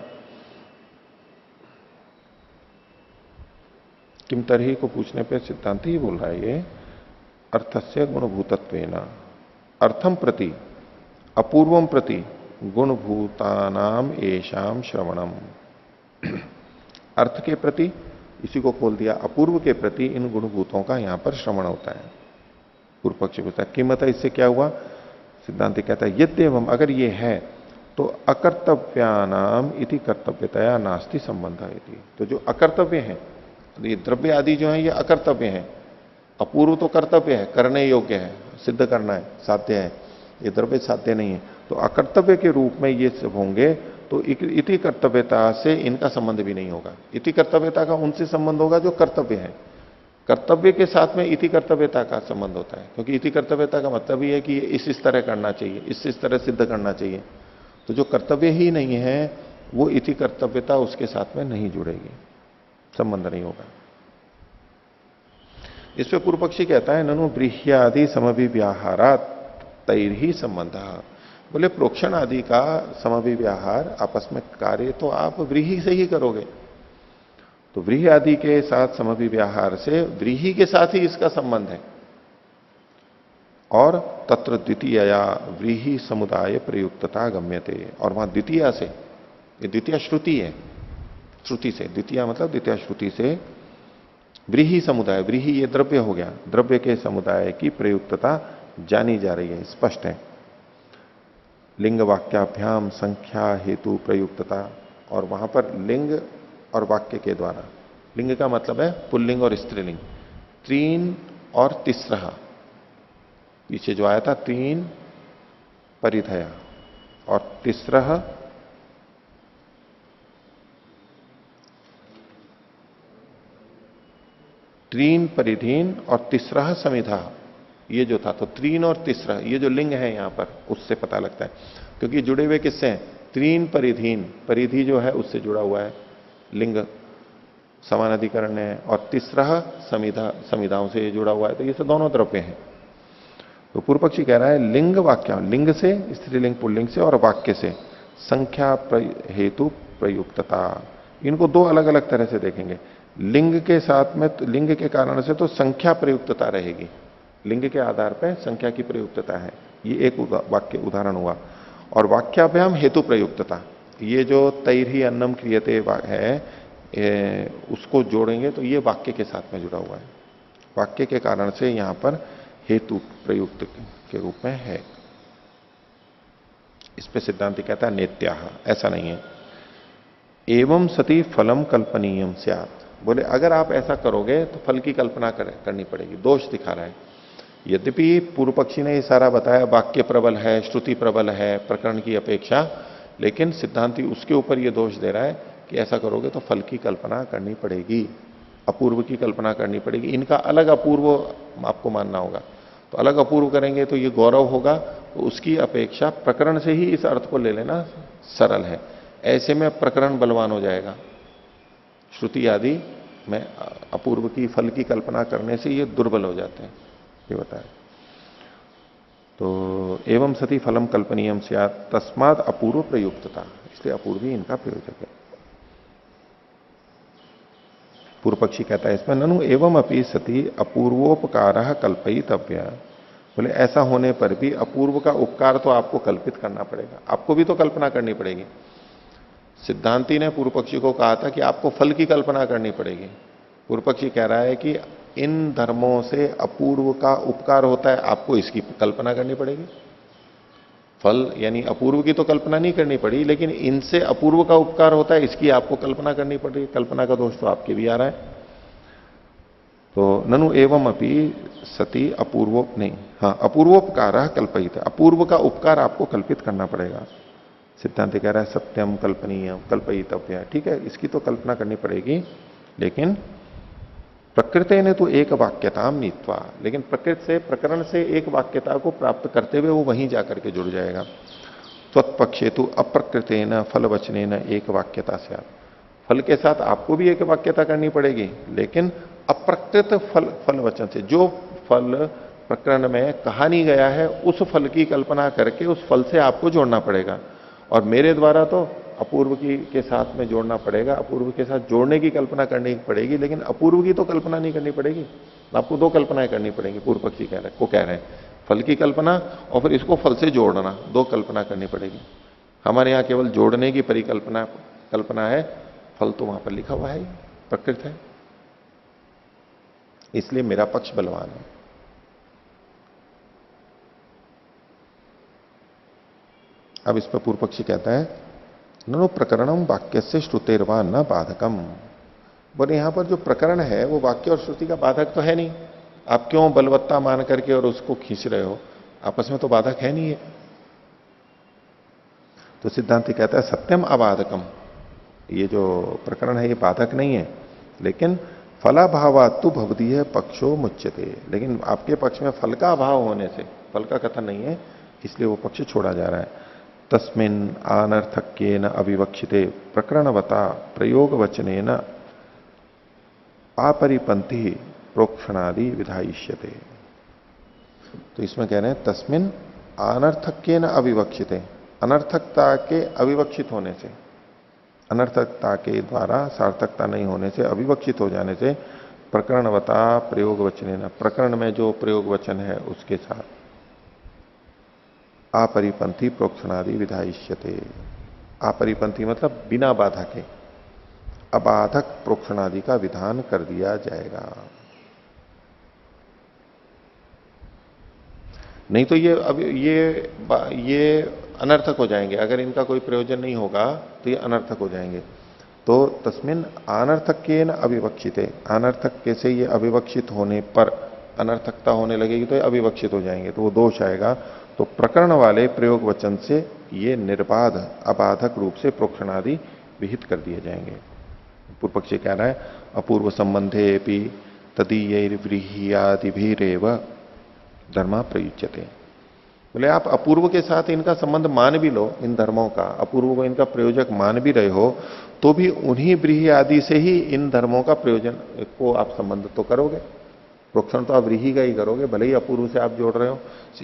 S1: किम तरही को पूछने पे सिद्धांत ही बोल रहा है ये, अर्थस्य गुणभूतत्वेन अर्थम प्रति अपूर्वम प्रति गुणभूतानाम एशाम श्रवणम। अर्थ के प्रति, इसी को खोल दिया, अपूर्व के प्रति इन गुणभूतों का यहां पर श्रवण होता है। पूर्व पक्षी पूछता है कीमत है, इससे क्या हुआ, सिद्धांत कहता है यद्यवम, अगर ये है तो अकर्तव्यानाम इति कर्तव्यतया नास्ति संबंध इति। तो जो अकर्तव्य है, ये द्रव्य आदि जो है ये अकर्तव्य है, अपूर्व तो कर्तव्य है, करने योग्य है, सिद्ध करना है, साध्य है, ये द्रव्य साध्य नहीं है। तो अकर्तव्य के रूप में ये सब होंगे तो इति कर्तव्यता से इनका संबंध भी नहीं होगा। इति कर्तव्यता का उनसे संबंध होगा जो कर्तव्य है, कर्तव्य के साथ में इति कर्तव्यता का संबंध होता है, क्योंकि इति कर्तव्यता का मतलब ही है कि इस तरह करना चाहिए, इस तरह सिद्ध करना चाहिए। तो जो कर्तव्य ही नहीं है वो इति कर्तव्यता उसके साथ में नहीं जुड़ेगी, संबंध नहीं होगा। इस पे पूर्व पक्षी कहता है ननु ब्रीह्यादि समभिव्याहारात तैर्हि संबंध। बोले प्रोक्षण आदि का समभिव्याहार आपस में कार्य तो आप व्रीहि से ही करोगे, तो व्रीहि आदि के साथ समभिव्याहार से व्रीहि के साथ ही इसका संबंध है। और तत्र द्वितीया व्रीहि समुदाय प्रयुक्तता गम्यते, और वहां द्वितीया से, ये द्वितीय श्रुति है, श्रुति से, द्वितीय मतलब द्वितीय श्रुति से व्रीहि समुदाय, व्रीहि ये द्रव्य हो गया, द्रव्य के समुदाय की प्रयुक्तता जानी जा रही है, स्पष्ट है। लिंग वाक्याभ्याम संख्या हेतु प्रयुक्तता, और वहां पर लिंग और वाक्य के द्वारा, लिंग का मतलब है पुल्लिंग और स्त्रीलिंग, तीन और तीसरा, पीछे जो आया था तीन परिधया और तीसरा त्रीन परिधीन और तीसरा समिधा, ये जो था, तो तीन और तीसरा ये जो लिंग है यहां पर उससे पता लगता है, क्योंकि जुड़े हुए किससे हैं, तीन परिधीन, परिधि जो है उससे जुड़ा हुआ है लिंग, समान अधिकरण है, और तीसरा समिधा, समिधाओं से ये जुड़ा हुआ है, तो ये सब दोनों द्रव्य हैं। तो पूर्व पक्षी कह रहा है लिंग वाक्य, लिंग से स्त्रीलिंग पुल्लिंग से और वाक्य से संख्या हेतु प्रयुक्तता, इनको दो अलग अलग तरह से देखेंगे। लिंग के साथ में, लिंग के कारण से तो संख्या प्रयुक्तता रहेगी, लिंग के आधार पर संख्या की प्रयुक्तता है, ये एक वाक्य उदाहरण हुआ। और वाक्याभ्याम हेतु प्रयुक्तता, ये जो तैर्हि अन्नम क्रियते है, उसको जोड़ेंगे तो ये वाक्य के साथ में जुड़ा हुआ है, वाक्य के कारण से यहां पर हेतु प्रयुक्त के रूप में है। इस पे सिद्धांत कहता है नेत्या, ऐसा नहीं है। एवं सती फलम कल्पनीयम स्यात्, बोले अगर आप ऐसा करोगे तो फल की कल्पना करनी पड़ेगी, दोष दिखा रहा है। यद्यपि पूर्व पक्षी ने ये सारा बताया, वाक्य प्रबल है, श्रुति प्रबल है प्रकरण की अपेक्षा, लेकिन सिद्धांति उसके ऊपर ये दोष दे रहा है कि ऐसा करोगे तो फल की कल्पना करनी पड़ेगी, अपूर्व की कल्पना करनी पड़ेगी, इनका अलग अपूर्व आपको मानना होगा। तो अलग अपूर्व करेंगे तो ये गौरव होगा, तो उसकी अपेक्षा प्रकरण से ही इस अर्थ को ले लेना सरल है। ऐसे में प्रकरण बलवान हो जाएगा, श्रुति आदि में अपूर्व की फल की कल्पना करने से ये दुर्बल हो जाते हैं, ये बताया। तो एवं सती फलम कल्पनीयम स्यात् तस्माद अपूर्व प्रयुक्तता, इसलिए अपूर्व ही इनका प्रयोजक है। पूर्व पक्षी कहता है इसमें ननु एवं अपि सती अपूर्वोपकार कल्पयितव्य, बोले ऐसा होने पर भी अपूर्व का उपकार तो आपको कल्पित करना पड़ेगा, आपको भी तो कल्पना करनी पड़ेगी। सिद्धांति ने पूर्व पक्षी को कहा था कि आपको फल की कल्पना करनी पड़ेगी, पूर्व पक्षी कह रहा है कि इन धर्मों से अपूर्व का उपकार होता है, आपको इसकी कल्पना करनी पड़ेगी। फल यानी अपूर्व की तो कल्पना नहीं करनी पड़ी, लेकिन इनसे अपूर्व का उपकार होता है, इसकी आपको कल्पना करनी पड़ेगी। कल्पना का दोष तो आपके भी आ रहा है। तो ननु एवं अपि सती अपूर्व नहीं, हाँ अपूर्वोपकार कल्पित, अपूर्व का उपकार आपको कल्पित करना पड़ेगा। सिद्धांत कह रहा है सत्यम कल्पनीय कल्पयितव्य, ठीक है, इसकी तो कल्पना करनी पड़ेगी, लेकिन प्रकृति ने तो एक वाक्यता नीत्वा, लेकिन प्रकृति से प्रकरण से एक वाक्यता को प्राप्त करते हुए वो वहीं जाकर के जुड़ जाएगा। त्वत्पक्षे तो अप्रकृतेन फल वचनेन एक वाक्यता से, फल के साथ आपको भी एक वाक्यता करनी पड़ेगी, लेकिन अप्रकृत फल वचन से, जो फल प्रकरण में कहा नहीं गया है उस फल की कल्पना करके उस फल से आपको जोड़ना पड़ेगा। और मेरे द्वारा तो अपूर्व की के साथ में जोड़ना पड़ेगा, अपूर्व के साथ जोड़ने की कल्पना करनी पड़ेगी, लेकिन अपूर्व की तो कल्पना नहीं करनी पड़ेगी। आपको दो कल्पनाएं करनी पड़ेंगी, पूर्व पक्षी कह रहे हैं फल की कल्पना और फिर इसको फल से जोड़ना, दो कल्पना करनी पड़ेगी। हमारे यहां केवल जोड़ने की कल्पना है, फल तो वहां पर लिखा हुआ है, प्रकृत है, इसलिए मेरा पक्ष बलवान है। अब इस पर पूर्व पक्षी कहता है ननु प्रकरणम वाक्य से श्रुतेरवा न बाधकम। बोले यहां पर जो प्रकरण है वो वाक्य और श्रुति का बाधक तो है नहीं, आप क्यों बलवत्ता मान करके और उसको खींच रहे हो, आपस में तो बाधक है नहीं है। तो सिद्धांति कहता है सत्यम अबाधकम, ये जो प्रकरण है ये बाधक नहीं है, लेकिन फलाभावात्तु भवदीय पक्षो मुच्यते, लेकिन आपके पक्ष में फल का अभाव होने से, फल का कथन नहीं है, इसलिए वो पक्ष छोड़ा जा रहा है। तस्मिन् अनर्थक्येन अविवक्षिते प्रकरणवता प्रयोग वचनेन अपरिपंथि प्रोक्षणादि विधायिष्यते। तो इसमें कह रहे हैं तस्मिन् अनर्थक्येन अविवक्षिते, अनर्थकता के अविवक्षित होने से, अनर्थकता के द्वारा सार्थकता नहीं होने से, अविवक्षित हो जाने से, प्रकरणवता प्रयोग वचनेन, प्रकरण में जो प्रयोग वचन है उसके साथ, अपरिपंथी प्रोक्षणादि विधायिष्यते। अपरिपंथी मतलब बिना बाधा के, अबाधक प्रोक्षणादि का विधान कर दिया जाएगा। नहीं तो ये अनर्थक हो जाएंगे, अगर इनका कोई प्रयोजन नहीं होगा तो ये अनर्थक हो जाएंगे। तो तस्मिन् अनर्थक्येन अविवक्षिते, अनर्थक के से ये अविवक्षित होने पर अनर्थकता होने लगेगी तो ये अविवक्षित हो जाएंगे, तो वो दोष आएगा। तो प्रकरण वाले प्रयोग वचन से ये निर्बाध अबाधक रूप से प्रोक्षणादि विहित कर दिए जाएंगे। पूर्व पक्षी कह रहा है अपूर्व संबंधे भी तदीयैर्व्रीह्यादिभिरेव धर्मा प्रयुज्यते। बोले आप अपूर्व के साथ इनका संबंध मान भी लो, इन धर्मों का अपूर्व को इनका प्रयोजक मान भी रहे हो, तो भी उन्हीं व्रीहि आदि से ही इन धर्मों का प्रयोजन को आप संबंध तो करोगे। प्रोक्षण तो आप व्रीहि का ही करोगे, भले ही अपूर्व से आप जोड़ रहे हो,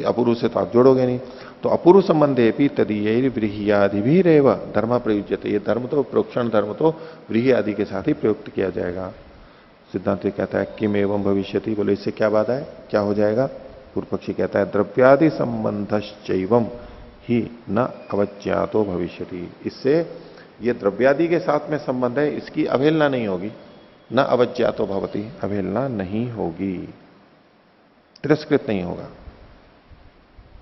S1: अपूर्व से तो आप जोड़ोगे नहीं। तो अपूर्व संबंधे भी तदीय व्रीह्यादि भी रेव धर्म प्रयुज्यते, ये धर्म तो प्रोक्षण धर्म तो व्रीहि आदि के साथ ही प्रयुक्त किया जाएगा। सिद्धांत कहता है किम एवं भविष्यति, बोले इससे क्या बात है, क्या हो जाएगा। पूर्व पक्षी कहता है द्रव्यादि संबंधश्चैवं ही न अवज्ञातो भविष्यति, इससे ये द्रव्यादि के साथ में संबंध है, इसकी अवहेलना नहीं होगी। न अवज्ञातो भवति, अवहेलना नहीं होगी, तिरस्कृत नहीं होगा।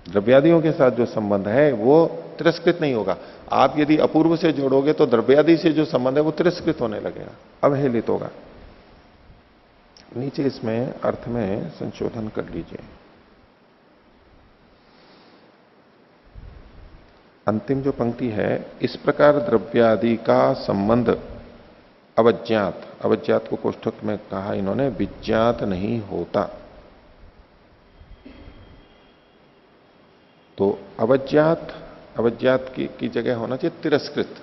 S1: द्रव्यादियों के साथ जो संबंध है वो तिरस्कृत नहीं होगा। आप यदि अपूर्व से जोड़ोगे तो द्रव्यादि से जो संबंध है वो तिरस्कृत होने लगेगा, अवहेलित होगा। नीचे इसमें अर्थ में संशोधन कर लीजिए। अंतिम जो पंक्ति है, इस प्रकार द्रव्यादि का संबंध अवज्ञात, अवज्ञात को कोष्ठक में कहा इन्होंने विज्ञात नहीं होता। तो अवज्ञात, अवज्ञात की जगह होना चाहिए तिरस्कृत।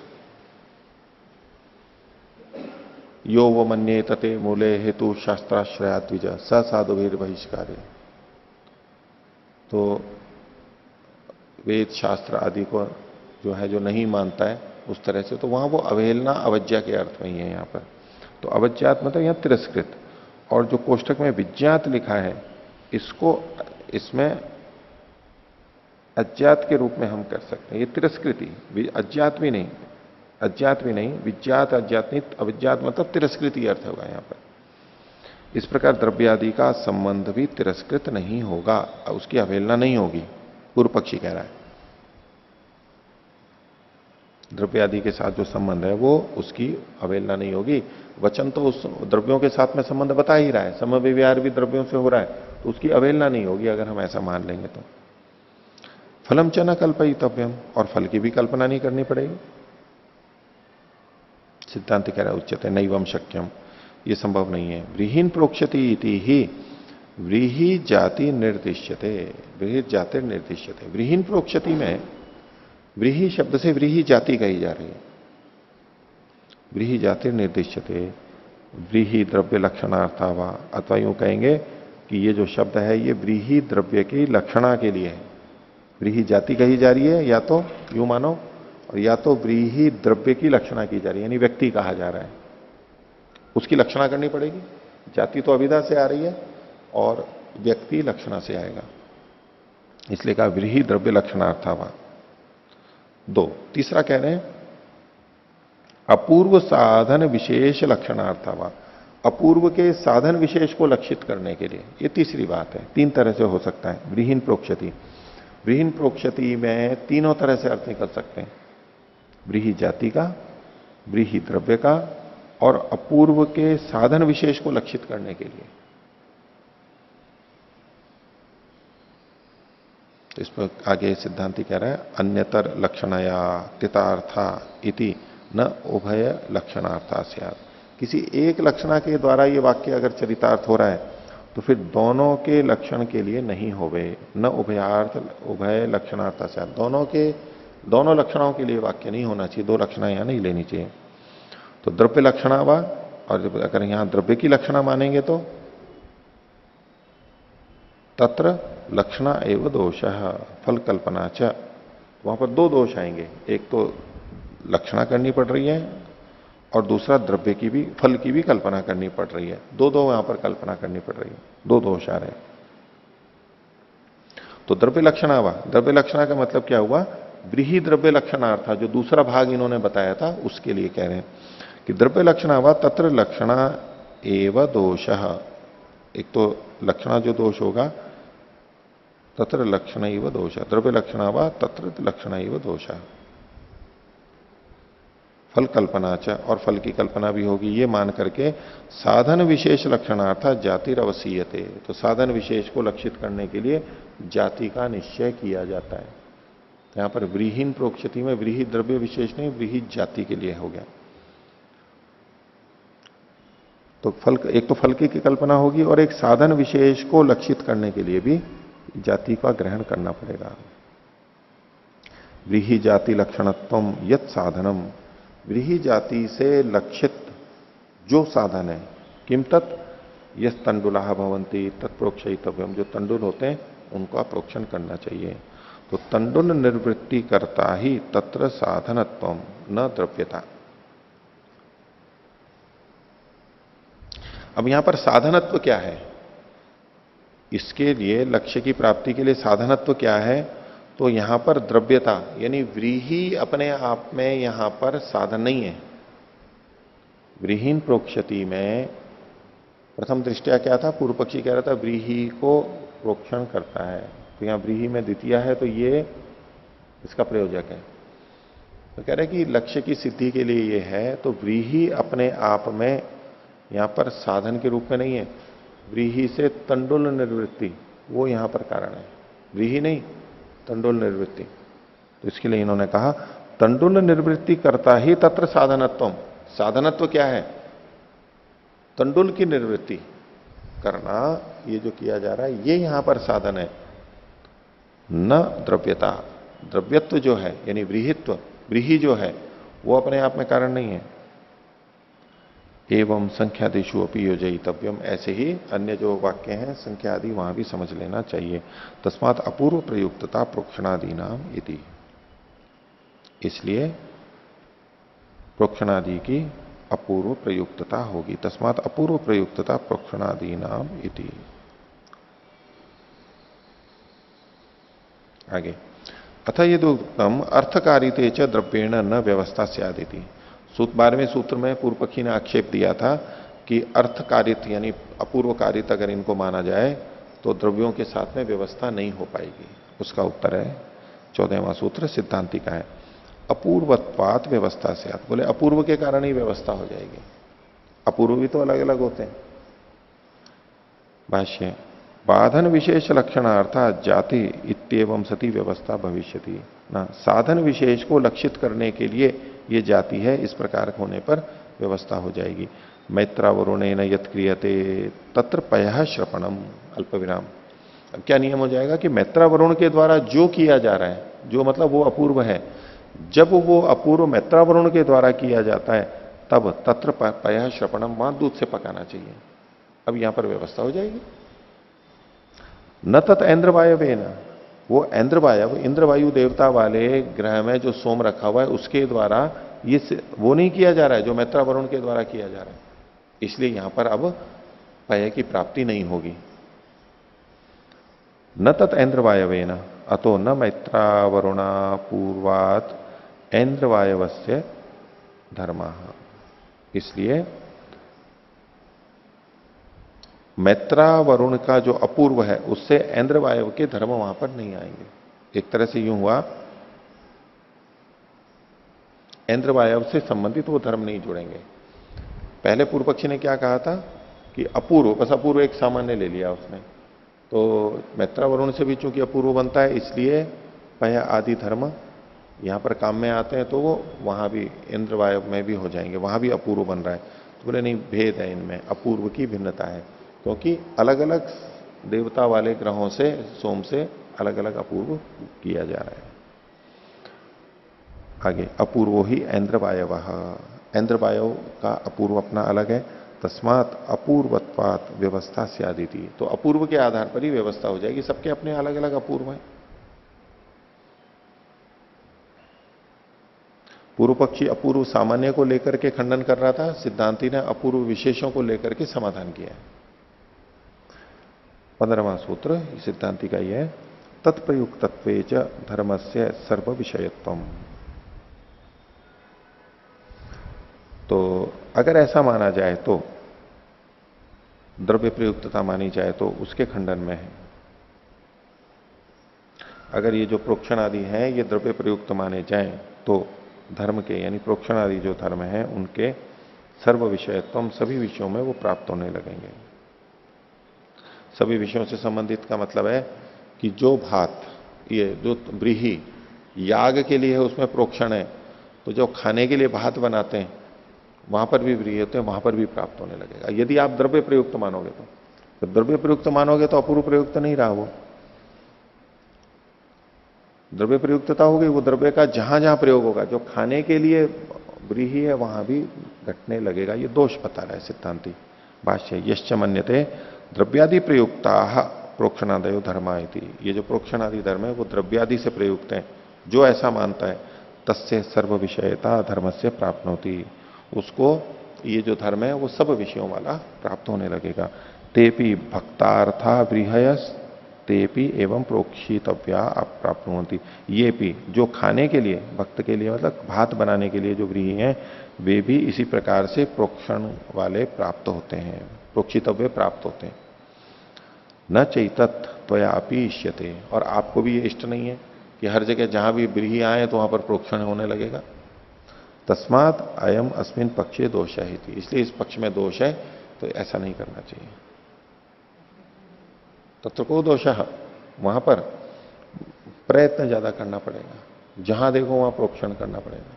S1: यो वो मन्ये तते मूले हेतु शास्त्राश्रयात द्विज स साधुवीर बहिष्कारे। तो वेद शास्त्र आदि को जो है जो नहीं मानता है उस तरह से, तो वहां वो अवहेलना अवज्ञा के अर्थ में ही है यहां पर। तो अवज्ञात मतलब यहां तिरस्कृत, और जो कोष्ठक में विज्ञात लिखा है इसको इसमें अज्ञात के रूप में हम कर सकते हैं। ये तिरस्कृति, अज्ञात भी नहीं, अज्ञात भी नहीं, विज्ञात अज्ञात नहीं, अविज्ञात मतलब तिरस्कृति अर्थ होगा यहां पर। इस प्रकार द्रव्यादि का संबंध भी तिरस्कृत नहीं होगा, उसकी अवहेलना नहीं होगी, पूर्व पक्षी कह रहा है। द्रव्यादि के साथ जो संबंध है वो उसकी अवहेलना नहीं होगी। वचन तो उस द्रव्यों के साथ में संबंध बता ही रहा है, समव्यवहार भी द्रव्यों से हो रहा है, तो उसकी अवहेलना नहीं होगी अगर हम ऐसा मान लेंगे तो। फलम च न कल्पयितव्यम, और फल की भी कल्पना नहीं करनी पड़ेगी। सिद्धांत कह रहा है उच्यते नैवम शक्यम, ये संभव नहीं है। व्रीहीन प्रोक्षति इति ही व्रीहि जाति निर्दिश्यते, व्रीहि जाति निर्दिश्यते। व्रीहीन प्रोक्षति में व्रीहि शब्द से व्रीहि जाति कही जा रही है। व्रीहि जाति निर्दिश्यते, व्रीहि द्रव्य लक्षणार्था वा, अथवा यूं कहेंगे कि ये जो शब्द है ये व्रीहि द्रव्य की लक्षणा के लिए है। व्रीहि जाति कही जा रही है, या तो यूं मानो, और या तो व्रीहि द्रव्य की लक्षणा की जा रही है, यानी व्यक्ति कहा जा रहा है, उसकी लक्षणा करनी पड़ेगी। जाति तो अभिधा से आ रही है और व्यक्ति लक्षणा से आएगा, इसलिए कहा व्रीहि द्रव्य लक्षणार्था वा। दो, तीसरा कह रहे हैं अपूर्व साधन विशेष लक्षणार्थवा, अपूर्व के साधन विशेष को लक्षित करने के लिए। ये तीसरी बात है। तीन तरह से हो सकता है व्रीहीन प्रोक्षति। व्रीहीन प्रोक्षति में तीनों तरह से अर्थ निकल सकते हैं, व्रीहि जाति का, व्रीहि द्रव्य का, और अपूर्व के साधन विशेष को लक्षित करने के लिए। तो इस पर आगे सिद्धांति कह रहा है अन्यतर लक्षणया कृतार्था इति न उभय लक्षणार्था स्यात्। किसी एक लक्षणा के द्वारा ये वाक्य अगर चरितार्थ हो रहा है तो फिर दोनों के लक्षण के लिए नहीं होवे। न उभयार्थ उभय लक्षणार्था स्यात्, दोनों लक्षणों के लिए वाक्य नहीं होना चाहिए, दो लक्षणा यहां नहीं लेनी चाहिए। तो द्रव्य लक्षणा वा, और अगर यहां द्रव्य की लक्षणा मानेंगे तो तत्र लक्षणा एवं दोष फल कल्पना च, वहां पर दो दोष आएंगे, एक तो लक्षणा करनी पड़ रही है और दूसरा द्रव्य की भी, फल की भी कल्पना करनी पड़ रही है। दो यहां पर कल्पना करनी पड़ रही है, दो दोष आ रहे हैं। तो द्रव्य लक्षणा हुआ, द्रव्य लक्षणा का मतलब क्या हुआ, व्रीहि द्रव्य लक्षणार्थ, जो दूसरा भाग इन्होंने बताया था उसके लिए कह रहे हैं कि द्रव्य लक्षणा हुआ तत्र लक्षणा एव दोष। एक तो लक्षणा जो दोष होगा तत्र लक्षण एव दोष, द्रव्य लक्षणा हुआ तत्र लक्षण एव दोष। फल कल्पना च, और फल की कल्पना भी होगी, ये मान करके साधन विशेष लक्षणार्थ जातिर अवसीयते। तो साधन विशेष को लक्षित करने के लिए जाति का निश्चय किया जाता है। यहां पर व्रीहीन प्रोक्षति में व्रीहि द्रव्य विशेष नहीं, व्रीहि जाति के लिए हो गया। तो फल, एक तो फल की कल्पना होगी और एक साधन विशेष को लक्षित करने के लिए भी जाति का ग्रहण करना पड़ेगा। व्रीहि जाति लक्षणत्वम यत् साधनम, व्रीहि जाति से लक्षित जो साधन है, किम तत् यस तंडुलाह भवंती तत्प्रोक्षयितव्यम, जो तंडुल होते हैं उनका प्रोक्षण करना चाहिए। तो तंडुल निर्वृत्ति करता ही तत्र साधनत्वम न द्रव्यता। अब यहां पर साधनत्व क्या है, इसके लिए लक्ष्य की प्राप्ति के लिए साधनत्व क्या है, तो यहां पर द्रव्यता, यानी व्रीहि अपने आप में यहां पर साधन नहीं है। व्रीहीन प्रोक्षति में प्रथम दृष्टया क्या था, पूर्व पक्षी कह रहा था व्रीहि को प्रोक्षण करता है, तो यहां व्रीहि में द्वितीय है, तो ये इसका प्रयोजक है। तो कह रहे कि लक्ष्य की सिद्धि के लिए ये है, तो व्रीहि अपने आप में यहां पर साधन के रूप में नहीं है। व्रीहि से तंडुल निर्वृत्ति वो यहां पर कारण है, व्रीहि नहीं, तंडुल निर्वृत्ति। तो इसके लिए इन्होंने कहा तंडुल निर्वृत्ति करता ही तत्र साधनत्व। साधनत्व क्या है, तंडुल की निर्वृत्ति करना, ये जो किया जा रहा है ये यहां पर साधन है, न द्रव्यता। द्रव्यत्व जो है यानी व्रीहित्व, व्रीहि जो है वो अपने आप में कारण नहीं है। एवं संख्यादिशु अपि योजयितव्यम, ऐसे ही अन्य जो वाक्य हैं संख्या आदि वहां भी समझ लेना चाहिए। तस्मात् अपूर्व प्रयुक्तता प्रोक्षणादि नाम इति, इसलिए प्रोक्षणादि की अपूर्व प्रयुक्तता होगी। तस्मात् अपूर्व प्रयुक्तता प्रोक्षणादि नाम इति। आगे अथ यदुक्तम अर्थकारिते च द्रव्येण न व्यवस्था स्यादिति। 12वें सूत्र में पूर्व पक्षी ने आक्षेप दिया था कि अर्थकारित यानी अपूर्व कारित अगर इनको माना जाए तो द्रव्यों के साथ में व्यवस्था नहीं हो पाएगी। उसका उत्तर है 14वां सूत्र सिद्धांति का है, अपूर्वत्वात व्यवस्था से। आप बोले अपूर्व के कारण ही व्यवस्था हो जाएगी, अपूर्व भी तो अलग अलग होते हैं। भाष्य, बाधन विशेष लक्षणार्थात जाति इत्येवं सती व्यवस्था भविष्यति ना। साधन विशेष को लक्षित करने के लिए ये जाति है, इस प्रकार होने पर व्यवस्था हो जाएगी। मैत्रावरुणेन यत् क्रियते तत्र पयः श्रपणम अल्प विराम। अब क्या नियम हो जाएगा कि मैत्रावरुण के द्वारा जो किया जा रहा है, जो मतलब वो अपूर्व है, जब वो अपूर्व मैत्रावरुण के द्वारा किया जाता है तब तत्र पयः श्रपणम, वहां दूध से पकाना चाहिए। अब यहां पर व्यवस्था हो जाएगी। न तत् ऐन्द्रवायवेन, वो ऐन्द्रवायव इंद्रवायु देवता वाले ग्रह में जो सोम रखा हुआ है उसके द्वारा ये वो नहीं किया जा रहा है जो मैत्रावरुण के द्वारा किया जा रहा है, इसलिए यहां पर अब पय की प्राप्ति नहीं होगी। न तत् ऐन्द्रवायवेन अतो न मैत्रावरुणा पूर्वात ऐन्द्रवायवस्य धर्म, इसलिए मैत्रावरुण का जो अपूर्व है उससे ऐन्द्रवायव के धर्म वहां पर नहीं आएंगे। एक तरह से यूं हुआ, ऐन्द्रवायव से संबंधित वो धर्म नहीं जुड़ेंगे। पहले पूर्व पक्षी ने क्या कहा था कि अपूर्व, बस अपूर्व एक सामान्य ले लिया उसने, तो मैत्रावरुण से भी चूंकि अपूर्व बनता है इसलिए पय आदि धर्म यहां पर काम में आते हैं, तो वो वहां भी इंद्रवायव में भी हो जाएंगे, वहां भी अपूर्व बन रहा है। तो बोले नहीं, भेद है इनमें, अपूर्व की भिन्नता है, क्योंकि अलग अलग देवता वाले ग्रहों से सोम से अलग अलग अपूर्व किया जा रहा है। आगे, अपूर्वो ही ऐन्द्रवायव, ऐन्द्रवायव का अपूर्व अपना अलग है, तस्मात अपूर्वत्वात व्यवस्था स्यादि थी। तो अपूर्व के आधार पर ही व्यवस्था हो जाएगी, सबके अपने अलग अलग अपूर्व हैं। पूर्व पक्षी अपूर्व सामान्य को लेकर के खंडन कर रहा था, सिद्धांति ने अपूर्व विशेषों को लेकर के समाधान किया है। 15वां सूत्र सिद्धांति का यह है, तत्प्रयुक्तत्वे च धर्मस्य सर्व विषयत्वम। तो अगर ऐसा माना जाए तो, द्रव्य प्रयुक्तता मानी जाए तो उसके खंडन में है। अगर ये जो प्रोक्षण आदि है ये द्रव्य प्रयुक्त माने जाएं तो धर्म के यानी प्रोक्षण आदि जो धर्म है उनके सर्व विषयत्व, सभी विषयों में वो प्राप्त होने लगेंगे। सभी विषयों से संबंधित का मतलब है कि जो भात, ये जो व्रीहि याग के लिए है उसमें प्रोक्षण है, तो जो खाने के लिए भात बनाते हैं वहां पर भी व्रीहि होते हैं, वहां पर भी प्राप्त होने लगेगा। यदि आप द्रव्य प्रयुक्त मानोगे तो द्रव्य प्रयुक्त मानोगे तो अपूर्व प्रयुक्त नहीं रहा वो। द्रव्य प्रयुक्तता होगी, वो द्रव्य का जहां जहां प्रयोग होगा, जो खाने के लिए व्रीहि है वहां भी घटने लगेगा। ये दोष बता रहा है सिद्धांति। भाष्य, यश्च मन्यते द्रव्यादि प्रयुक्ता प्रोक्षणादयो धर्मा इति। ये जो प्रोक्षण आदि धर्म है वो द्रव्यादि से प्रयुक्त है, जो ऐसा मानता है तस्य सर्व विषयता धर्म से प्राप्त होती, उसको ये जो धर्म है वो सब विषयों वाला प्राप्त होने लगेगा। तेपि भक्तार्था व्रीहयस तेपि एवं प्रोक्षितव्या प्राप्त होती। ये भी जो खाने के लिए, भक्त के लिए मतलब भात बनाने के लिए जो व्रीहि हैं वे भी इसी प्रकार से प्रोक्षण वाले प्राप्त होते हैं, प्रोक्षितव्य प्राप्त होते हैं। न चैतत त्वया अपि इष्यते, और आपको भी ये इष्ट नहीं है कि हर जगह जहां भी व्रीहि आए तो वहां पर प्रोक्षण होने लगेगा। तस्मात अयम अस्मिन पक्षे दोष है, इसलिए इस पक्ष में दोष है, तो ऐसा नहीं करना चाहिए। तत्र को दोष, वहां पर प्रयत्न ज्यादा करना पड़ेगा, जहां देखो वहां प्रोक्षण करना पड़ेगा।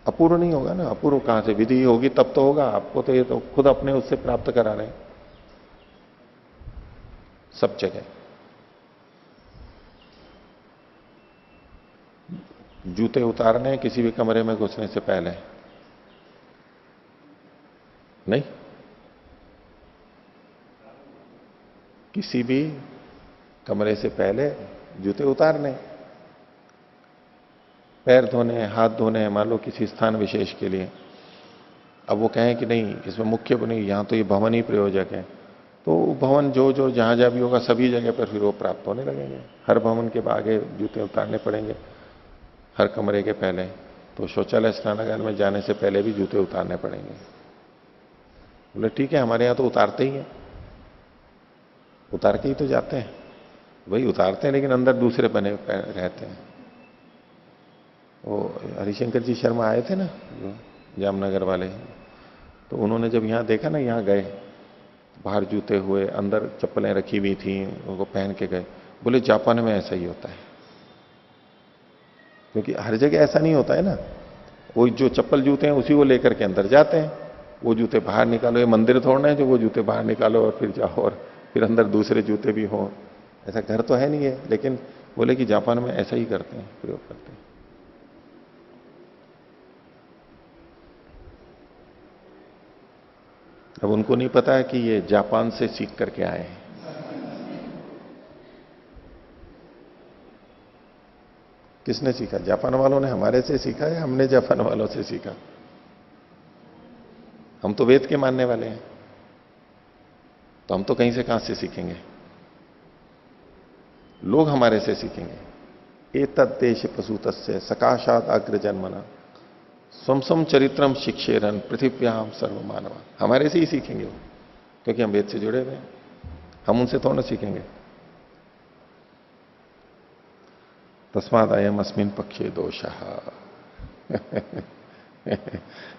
S1: अपूर्व नहीं होगा ना, अपूर्व कहां से, विधि होगी तब तो होगा। आपको तो ये तो खुद अपने उससे प्राप्त करा रहे हैं सब जगह। जूते उतारने किसी भी कमरे में घुसने से पहले नहीं, किसी भी कमरे से पहले जूते उतारने, पैर धोने, हाथ धोने, मान लो किसी स्थान विशेष के लिए। अब वो कहें कि नहीं इसमें मुख्य नहीं, यहां तो ये भवन ही प्रयोजक है, तो भवन जो जो जहां जहां भी होगा सभी जगह पर फिर वो प्राप्त होने लगेंगे। हर भवन के आगे जूते उतारने पड़ेंगे, हर कमरे के पहले। तो शौचालय स्नानागार में जाने से पहले भी जूते उतारने पड़ेंगे। बोले ठीक है, हमारे यहां तो उतारते ही हैं, उतार के ही तो जाते हैं। वही उतारते हैं लेकिन अंदर दूसरे बने रहते हैं। वो हरिशंकर जी शर्मा आए थे ना, जो जामनगर वाले, तो उन्होंने जब यहां देखा ना, यहां गए, बाहर जूते हुए, अंदर चप्पलें रखी हुई थी, उनको पहन के गए। बोले जापान में ऐसा ही होता है, क्योंकि हर जगह ऐसा नहीं होता है ना। वो जो चप्पल जूते हैं उसी को लेकर के अंदर जाते हैं, वो जूते बाहर निकालो। ये मंदिर थोड़ना है जो वो जूते बाहर निकालो और फिर जाओ और फिर अंदर दूसरे जूते भी हो। ऐसा घर तो है नहीं है, लेकिन बोले कि जापान में ऐसा ही करते हैं, प्रयोग करते हैं। अब उनको नहीं पता है कि ये जापान से सीख करके आए हैं। किसने सीखा? जापान वालों ने हमारे से सीखा या हमने जापान वालों से सीखा? हम तो वेद के मानने वाले हैं, तो हम तो कहीं से कहां से सीखेंगे? लोग हमारे से सीखेंगे। एतद देश प्रसूतस्य सकाशात अग्र जन्मना स्वम चरित्रम शिक्षेरन पृथिव्याम सर्व मानवा। हमारे से ही सीखेंगे वो, क्योंकि हम वेद से जुड़े हुए हैं। हम उनसे थोड़ा ना सीखेंगे। तस्माद अयम अस्मिन पक्षे दोषः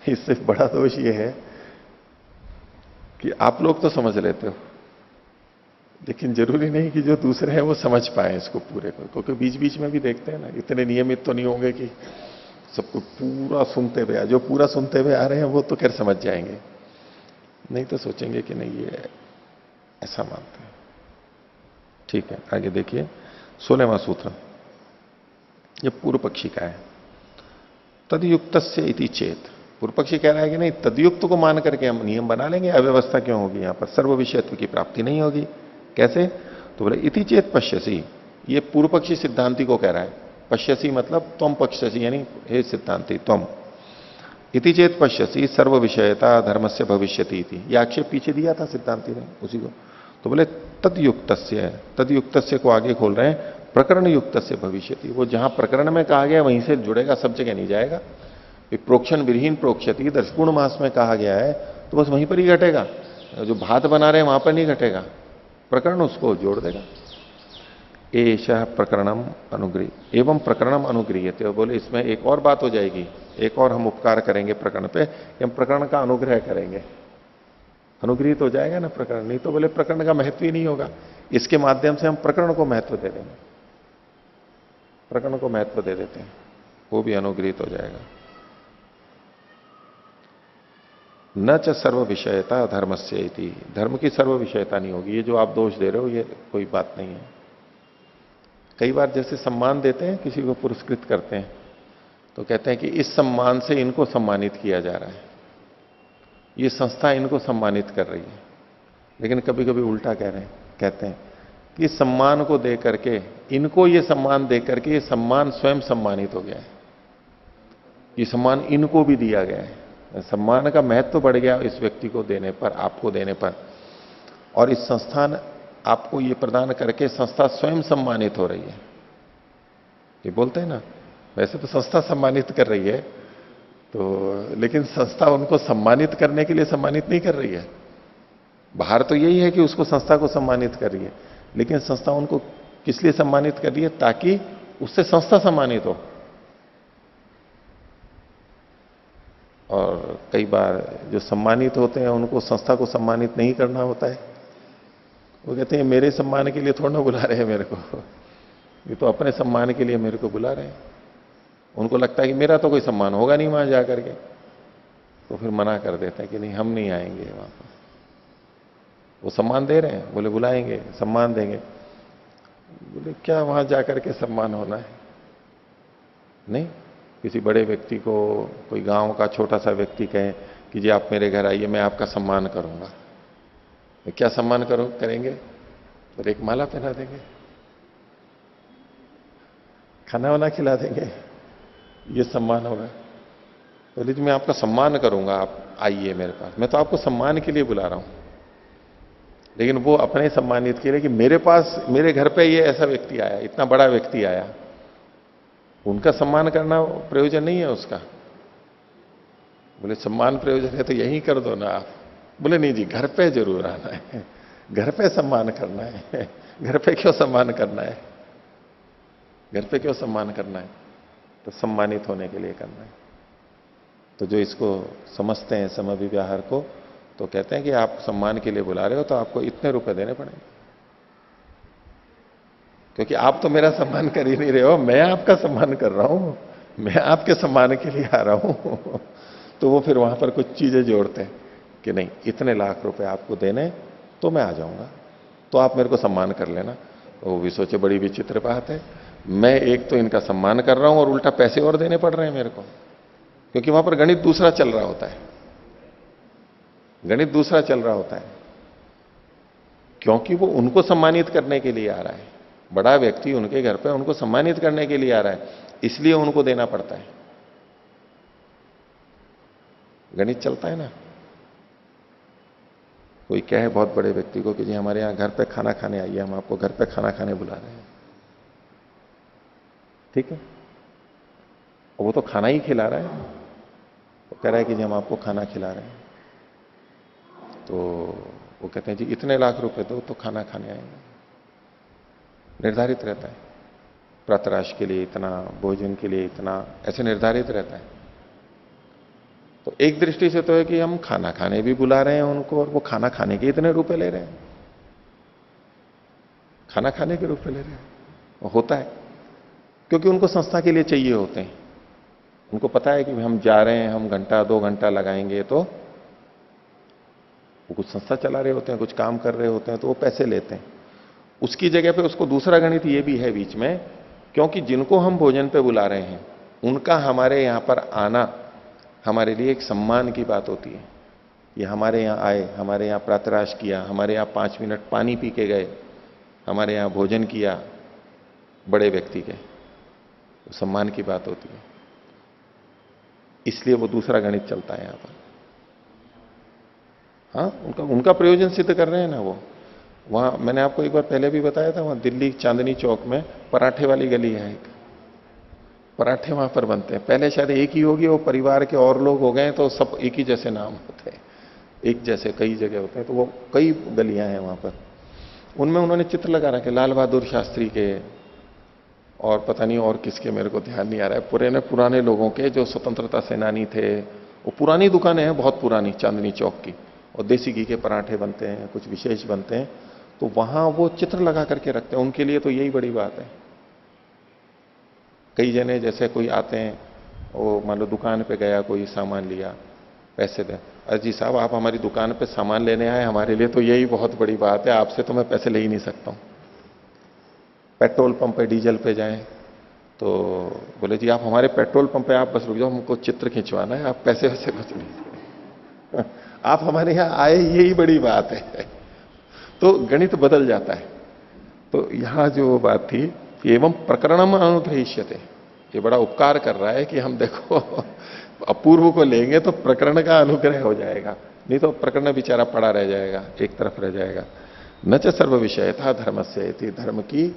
S1: इससे बड़ा दोष ये है कि आप लोग तो समझ लेते हो, लेकिन जरूरी नहीं कि जो दूसरे हैं वो समझ पाए इसको पूरे को। क्योंकि बीच बीच में भी देखते हैं ना, इतने नियमित तो नहीं होंगे कि सबको पूरा सुनते हुए, जो पूरा सुनते हुए आ रहे हैं वो तो खैर समझ जाएंगे, नहीं तो सोचेंगे कि नहीं ये ऐसा मानते हैं। ठीक है, आगे देखिए 16वां सूत्र। ये पूर्व पक्षी का है। तदयुक्त इति चेत। पूर्व पक्षी कह रहा है कि नहीं, तदयुक्त को मान करके हम नियम बना लेंगे, अव्यवस्था क्यों होगी? यहां पर सर्व विषयत्व की प्राप्ति नहीं होगी। कैसे? तो बोले इति चेत पश्यसी। ये पूर्व पक्षी सिद्धांति को कह रहा है। पश्यसी मतलब त्वम पश्यसी, यानी हे सिद्धांति त्वम। इति चेत पश्यसी सर्व विषयता धर्म से भविष्यति इति। यह आक्षेप पीछे दिया था सिद्धांति ने उसी को। तो बोले तदयुक्त, तदयुक्त को आगे खोल रहे हैं, प्रकरण युक्त से भविष्यति। वो जहां प्रकरण में कहा गया वहीं से जुड़ेगा, सब जगह नहीं जाएगा। प्रोक्षण विहीन प्रोक्षति दर्शपूर्ण मास में कहा गया है तो बस वहीं पर ही घटेगा। जो भात बना रहे हैं वहां पर नहीं घटेगा, प्रकरण उसको जोड़ देगा। एष प्रकरणम अनुग्रह एवं प्रकरणम अनुगृह्यते। तो बोले इसमें एक और बात हो जाएगी, एक और हम उपकार करेंगे प्रकरण पे, हम प्रकरण का अनुग्रह करेंगे। अनुग्रहित हो जाएगा ना प्रकरण, नहीं तो बोले प्रकरण का महत्व ही नहीं होगा। इसके माध्यम से हम प्रकरण को महत्व दे देंगे, प्रकरण को महत्व दे देते हैं, वो भी अनुग्रहित हो जाएगा। न च सर्व विषयता धर्मस्य इति। धर्म की सर्व विषयता नहीं होगी। ये जो आप दोष दे रहे हो ये कोई बात नहीं है। कई बार जैसे सम्मान देते हैं, किसी को पुरस्कृत करते हैं, तो कहते हैं कि इस सम्मान से इनको सम्मानित किया जा रहा है, ये संस्था इनको सम्मानित कर रही है। लेकिन कभी कभी उल्टा कह रहे हैं, कहते हैं कि सम्मान को दे करके, इनको ये सम्मान दे करके ये सम्मान स्वयं सम्मानित हो गया है, ये सम्मान इनको भी दिया गया है। सम्मान का महत्व बढ़ गया इस व्यक्ति को देने पर, आपको देने पर, और इस संस्थान आपको ये प्रदान करके संस्था स्वयं सम्मानित हो रही है। ये बोलते हैं ना, वैसे तो संस्था सम्मानित कर रही है, तो लेकिन संस्था उनको सम्मानित करने के लिए सम्मानित नहीं कर रही है। बाहर तो यही है कि उसको संस्था को सम्मानित कर रही है, लेकिन संस्था उनको किस लिए सम्मानित कर रही है? ताकि उससे संस्था सम्मानित हो। और कई बार जो सम्मानित होते हैं उनको संस्था को सम्मानित नहीं करना होता है। वो कहते हैं मेरे सम्मान के लिए थोड़ा ना बुला रहे हैं मेरे को, ये तो अपने सम्मान के लिए मेरे को बुला रहे हैं। उनको लगता है कि मेरा तो कोई सम्मान होगा नहीं वहां जाकर के, तो फिर मना कर देते हैं कि नहीं हम नहीं आएंगे वहां पर। वो सम्मान दे रहे हैं, बोले बुलाएंगे सम्मान देंगे। बोले क्या वहां जाकर के सम्मान होना है? नहीं, किसी बड़े व्यक्ति को कोई गांव का छोटा सा व्यक्ति कहे कि जी आप मेरे घर आइए, मैं आपका सम्मान करूंगा। तो क्या सम्मान करेंगे? तो एक माला पहना देंगे, खाना वाना खिला देंगे, ये सम्मान होगा। बोले जी मैं आपका सम्मान करूंगा, आप आइए मेरे पास, मैं तो आपको सम्मान के लिए बुला रहा हूं। लेकिन वो अपने सम्मानित के लिए कि मेरे पास, मेरे घर पे ये ऐसा व्यक्ति आया, इतना बड़ा व्यक्ति आया, उनका सम्मान करना प्रयोजन नहीं है उसका। बोले सम्मान प्रयोजन है तो यही कर दो ना आप, बोले नहीं जी, घर पे जरूर आना है, घर पे सम्मान करना है। घर पे क्यों सम्मान करना है? घर पे क्यों सम्मान करना है? तो सम्मानित होने के लिए करना है। तो जो इसको समझते हैं समव्यवहार को, तो कहते हैं कि आप सम्मान के लिए बुला रहे हो तो आपको इतने रुपए देने पड़ेंगे, क्योंकि आप तो मेरा सम्मान कर ही नहीं रहे हो, मैं आपका सम्मान कर रहा हूं, मैं आपके सम्मान के लिए आ रहा हूं। तो वो फिर वहां पर कुछ चीजें जोड़ते हैं कि नहीं, इतने लाख रुपए आपको देने तो मैं आ जाऊंगा, तो आप मेरे को सम्मान कर लेना। तो वो भी सोचे बड़ी विचित्र बात है, मैं एक तो इनका सम्मान कर रहा हूं और उल्टा पैसे और देने पड़ रहे हैं मेरे को, क्योंकि वहां पर गणित दूसरा चल रहा होता है, गणित दूसरा चल रहा होता है। क्योंकि वो उनको सम्मानित करने के लिए आ रहा है, बड़ा व्यक्ति उनके घर पे उनको सम्मानित करने के लिए आ रहा है, इसलिए उनको देना पड़ता है। गणित चलता है ना। कोई कहे बहुत बड़े व्यक्ति को कि जी हमारे यहां घर पे खाना खाने आइए, हम आपको घर पे खाना खाने बुला रहे हैं, ठीक है, और वो तो खाना ही खिला रहा है, वो कह रहा है कि जी हम आपको खाना खिला रहे हैं, तो वो कहते हैं जी इतने लाख रुपए दो तो खाना खाने आएंगे। निर्धारित रहता है, प्रातराश के लिए इतना, भोजन के लिए इतना, ऐसे निर्धारित रहता है। तो एक दृष्टि से तो है कि हम खाना खाने भी बुला रहे हैं उनको, और वो खाना खाने के इतने रुपए ले रहे हैं, खाना खाने के रुपए ले रहे हैं। वो होता है क्योंकि उनको संस्था के लिए चाहिए होते हैं, उनको पता है कि हम जा रहे हैं, हम घंटा 2 घंटा लगाएंगे, तो वो कुछ संस्था चला रहे होते हैं, कुछ काम कर रहे होते हैं, तो वो पैसे लेते हैं। उसकी जगह पे उसको दूसरा गणित ये भी है बीच में, क्योंकि जिनको हम भोजन पे बुला रहे हैं उनका हमारे यहां पर आना हमारे लिए एक सम्मान की बात होती है। ये हमारे यहां आए, हमारे यहां प्रातराश किया, हमारे यहां 5 मिनट पानी पी के गए, हमारे यहां भोजन किया, बड़े व्यक्ति के, तो सम्मान की बात होती है। इसलिए वो दूसरा गणित चलता है यहां पर। हाँ, उनका उनका प्रयोजन सिद्ध कर रहे हैं ना वो। वहां मैंने आपको एक बार पहले भी बताया था, वहां दिल्ली चांदनी चौक में पराठे वाली गली है एक, पराठे वहां पर बनते हैं। पहले शायद एक ही होगी, वो परिवार के और लोग हो गए तो सब एक ही जैसे नाम होते हैं, एक जैसे कई जगह होते हैं, तो वो कई गलियां हैं वहां पर। उनमें उन्होंने चित्र लगा रखे लाल बहादुर शास्त्री के, और पता नहीं और किसके, मेरे को ध्यान नहीं आ रहा है, पुराने लोगों के जो स्वतंत्रता सेनानी थे। वो पुरानी दुकानें हैं, बहुत पुरानी, चांदनी चौक की, और देसी घी के पराठे बनते हैं, कुछ विशेष बनते हैं, तो वहां वो चित्र लगा करके रखते हैं। उनके लिए तो यही बड़ी बात है। कई जने जैसे कोई आते हैं, वो मान लो दुकान पे गया, कोई सामान लिया, पैसे दे, अरे जी साहब आप हमारी दुकान पे सामान लेने आए, हमारे लिए तो यही बहुत बड़ी बात है, आपसे तो मैं पैसे ले ही नहीं सकता हूं। पेट्रोल पंप पे, डीजल पे जाएं तो बोले जी आप हमारे पेट्रोल पंप पे आप बस रुक जाओ, हमको चित्र खिंचवाना है, आप पैसे वैसे कुछ नहीं। आप हमारे यहां आए, यही बड़ी बात है। तो गणित बदल जाता है। तो यहां जो बात थी, एवं प्रकरणम अनुग्रहिष्यते, ये बड़ा उपकार कर रहा है कि हम देखो अपूर्व को लेंगे तो प्रकरण का अनुग्रह हो जाएगा, नहीं तो प्रकरण बेचारा पड़ा रह जाएगा, एक तरफ रह जाएगा। न च सर्व विषयता धर्मस्य, धर्म की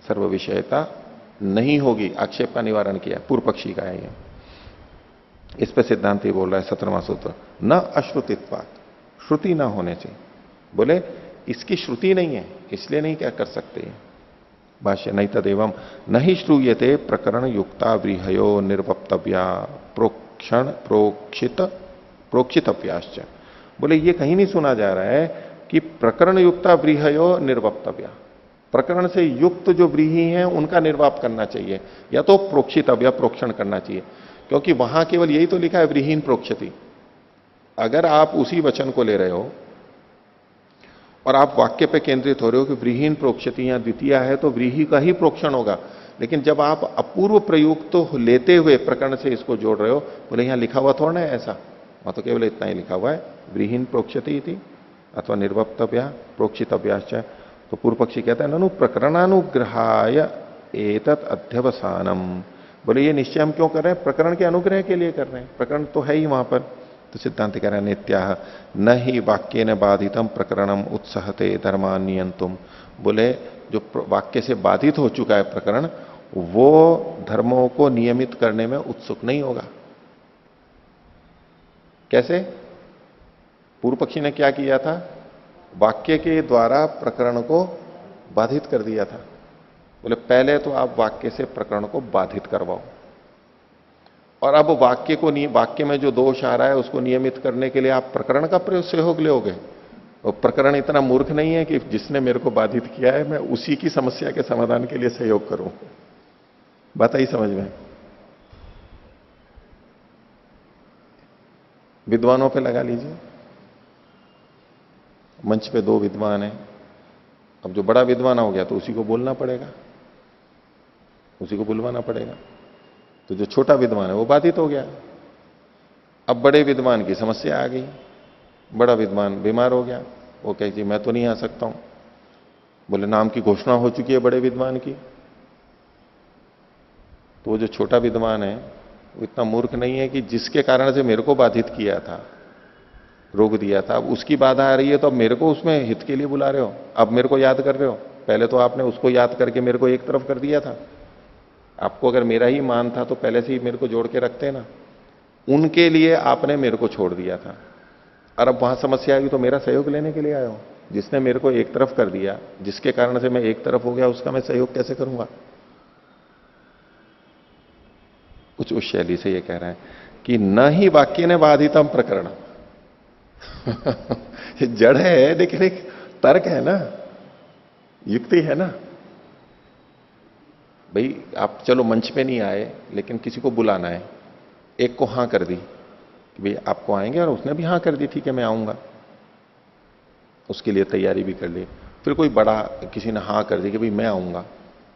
S1: सर्व विषयता नहीं होगी। आक्षेप का निवारण किया, पूर्व पक्षी का है ये। इस पे सिद्धांति बोल रहा है 17वां सूत्र, न अश्रुतित्वात्, श्रुति ना होने से। बोले इसकी श्रुति नहीं है, इसलिए नहीं क्या कर सकते। भाष्य, नहीं तदेवं न ही श्रूयते प्रकरण युक्ता व्रीहयो निर्वक्तव्या प्रोक्षितव्याश्च। बोले ये कहीं नहीं सुना जा रहा है कि प्रकरण युक्ता व्रीहयो निर्वक्तव्या, प्रकरण से युक्त जो व्रीहि हैं उनका निर्वाप करना चाहिए, या तो प्रोक्षितव्या, प्रोक्षण करना चाहिए, क्योंकि वहां केवल यही तो लिखा है व्रीहीन प्रोक्षति। अगर आप उसी वचन को ले रहे हो और आप वाक्य पे केंद्रित हो रहे हो कि व्रीहीन प्रोक्षति या द्वितीय है, तो व्रीहि का ही प्रोक्षण होगा। लेकिन जब आप अपूर्व प्रयुक्त तो लेते हुए प्रकरण से इसको जोड़ रहे हो, बोले यहां लिखा हुआ थोड़ा है ऐसा, वहां तो केवल इतना ही लिखा हुआ है, व्रीहीन प्रोक्षति थी अथवा निर्वक्तव्या प्रोक्षितव्याश्च। तो पूर्व पक्षी कहता है ननु प्रकरणानुग्रहाय एतत् अध्यवसानम। बोले ये निश्चय हम क्यों कर रहे हैं? प्रकरण के अनुग्रह के लिए कर रहे हैं, प्रकरण तो है ही वहां पर। तो सिद्धांत कह रहे हैं नित्या न ही वाक्य न बाधितम प्रकरणम उत्साहते धर्मान नियंतुम। बोले जो वाक्य से बाधित हो चुका है प्रकरण, वो धर्मों को नियमित करने में उत्सुक नहीं होगा। कैसे? पूर्व पक्षी ने क्या किया था? वाक्य के द्वारा प्रकरण को बाधित कर दिया था। बोले पहले तो आप वाक्य से प्रकरण को बाधित करवाओ, और अब वाक्य में जो दोष आ रहा है उसको नियमित करने के लिए आप प्रकरण का प्रयोग सहयोग लोगे। और प्रकरण इतना मूर्ख नहीं है कि जिसने मेरे को बाधित किया है मैं उसी की समस्या के समाधान के लिए सहयोग करूं। बात आई समझ में? विद्वानों पे लगा लीजिए, मंच पे दो विद्वान हैं, अब जो बड़ा विद्वान हो गया तो उसी को बोलना पड़ेगा, उसी को बुलवाना पड़ेगा। तो जो छोटा विद्वान है वो बाधित हो गया। अब बड़े विद्वान की समस्या आ गई, बड़ा विद्वान बीमार हो गया, वो कहे जी मैं तो नहीं आ सकता हूं। बोले नाम की घोषणा हो चुकी है बड़े विद्वान की। तो वो जो छोटा विद्वान है वो इतना मूर्ख नहीं है कि जिसके कारण से मेरे को बाधित किया था, रोक दिया था, अब उसकी बाधा आ रही है तो अब मेरे को उसमें हित के लिए बुला रहे हो, अब मेरे को याद कर रहे हो। पहले तो आपने उसको याद करके मेरे को एक तरफ कर दिया था। आपको अगर मेरा ही मान था तो पहले से ही मेरे को जोड़ के रखते ना। उनके लिए आपने मेरे को छोड़ दिया था, और अब वहां समस्या आई तो मेरा सहयोग लेने के लिए आए हो। जिसने मेरे को एक तरफ कर दिया, जिसके कारण से मैं एक तरफ हो गया, उसका मैं सहयोग कैसे करूंगा? कुछ उस शैली से ये कह रहे हैं कि न ही वाक्य ने बाधितम प्रकरण। ये जड़ है लेकिन एक तर्क है ना, युक्ति है ना। भाई आप चलो मंच पे नहीं आए लेकिन किसी को बुलाना है, एक को हां कर दी कि भाई आपको आएंगे, और उसने भी हां कर दी, ठीक है मैं आऊंगा, उसके लिए तैयारी भी कर ली। फिर कोई बड़ा किसी ने हां कर दी कि भाई मैं आऊंगा,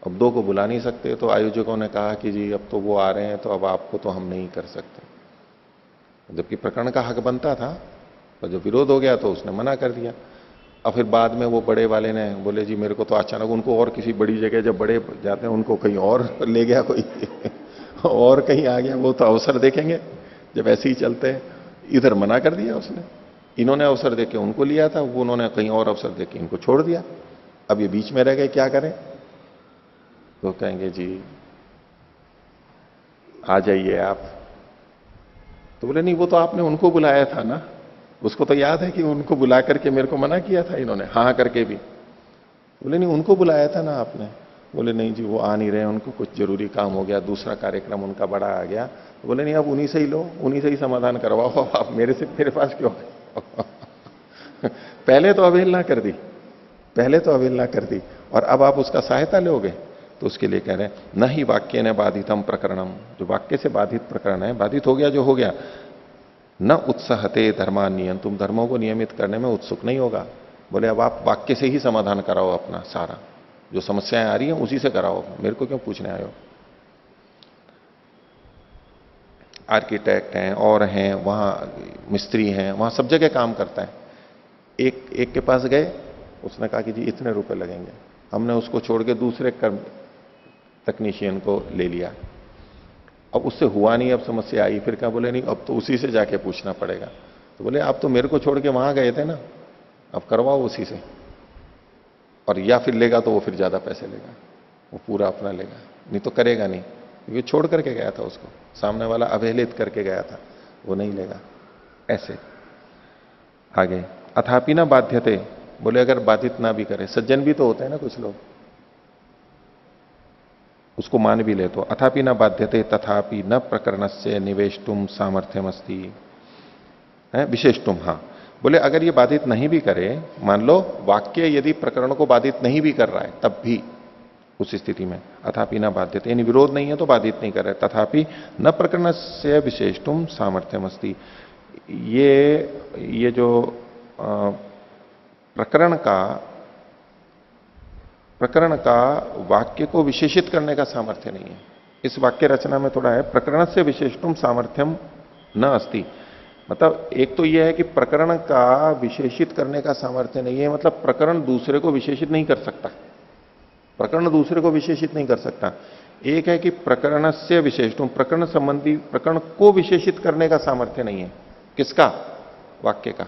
S1: अब दो को बुला नहीं सकते, तो आयोजकों ने कहा कि जी अब तो वो आ रहे हैं तो अब आपको तो हम नहीं कर सकते, जबकि प्रकरण का हक बनता था। पर जब विरोध हो गया तो उसने मना कर दिया। और फिर बाद में वो बड़े वाले ने बोले जी मेरे को तो अचानक, उनको और किसी बड़ी जगह जब बड़े जाते हैं उनको कहीं और ले गया कोई और कहीं आ गया, वो तो अवसर देखेंगे जब ऐसे ही चलते हैं। इधर मना कर दिया उसने, इन्होंने अवसर देके उनको लिया था, वो उन्होंने कहीं और अवसर देके इनको छोड़ दिया। अब ये बीच में रह गए, क्या करें? तो कहेंगे जी आ जाइए आप। तो बोले नहीं, वो तो आपने उनको बुलाया था ना, उसको तो याद है कि उनको बुला करके मेरे को मना किया था इन्होंने, हाँ करके भी। बोले नहीं, उनको बुलाया था ना आपने। बोले नहीं जी वो आ नहीं रहे, उनको कुछ जरूरी काम हो गया, दूसरा कार्यक्रम उनका बड़ा आ गया। तो बोले नहीं, आप उन्हीं से ही लो, उन्हीं से ही समाधान करवाओ, आप मेरे पास क्यों पहले तो अवहेलना कर दी, पहले तो अवहेलना कर दी, और अब आप उसका सहायता लोगे। तो उसके लिए कह रहे हैं न ही वाक्य ने बाधितम प्रकरणम, जो वाक्य से बाधित प्रकरण है, बाधित हो गया जो हो गया, न उत्साहते धर्मान नियम, तुम धर्मों को नियमित करने में उत्सुक नहीं होगा। बोले अब आप वाक्य से ही समाधान कराओ, अपना सारा जो समस्याएं आ रही हैं उसी से कराओ, मेरे को क्यों पूछने आए हो? आर्किटेक्ट हैं और हैं, वहां मिस्त्री हैं, वहां सब जगह काम करता है। एक के पास गए, उसने कहा कि जी इतने रुपए लगेंगे, हमने उसको छोड़ के दूसरे कर्म तकनीशियन को ले लिया। अब उससे हुआ नहीं, अब समस्या आई, फिर क्या? बोले नहीं अब तो उसी से जाके पूछना पड़ेगा। तो बोले आप तो मेरे को छोड़ के वहां गए थे ना, अब करवाओ उसी से। और या फिर लेगा तो वो फिर ज्यादा पैसे लेगा, वो पूरा अपना लेगा, नहीं तो करेगा नहीं, क्योंकि छोड़ करके गया था उसको, सामने वाला अवहेलित करके गया था, वो नहीं लेगा। ऐसे आगे अथापि ना बाध्यते, बोले अगर बाधित ना भी करे, सज्जन भी तो होते हैं ना कुछ लोग, उसको मान भी ले तो अथापि न बाध्यते तथापि न प्रकरण से निवेशतुम सामर्थ्यमस्ति है विशेषतुम। हाँ, बोले अगर ये बाधित नहीं भी करे, मान लो वाक्य यदि प्रकरण को बाधित नहीं भी कर रहा है तब भी, उस स्थिति में अथापि न बाध्यते, यानी विरोध नहीं है तो बाधित नहीं कर रहा है, तथापि न प्रकरण से विशेषतुम सामर्थ्यमस्ति। ये जो प्रकरण का वाक्य को विशेषित करने का सामर्थ्य नहीं है। इस वाक्य रचना में थोड़ा है, प्रकरण से विशेषतुम सामर्थ्यम न अस्ति। मतलब एक तो यह है कि प्रकरण का विशेषित करने का सामर्थ्य नहीं है, मतलब प्रकरण दूसरे को विशेषित नहीं कर सकता, प्रकरण दूसरे को विशेषित नहीं कर सकता। एक है कि प्रकरण से विशेषतुम, प्रकरण संबंधी प्रकरण को विशेषित करने का सामर्थ्य नहीं है। किसका? वाक्य का।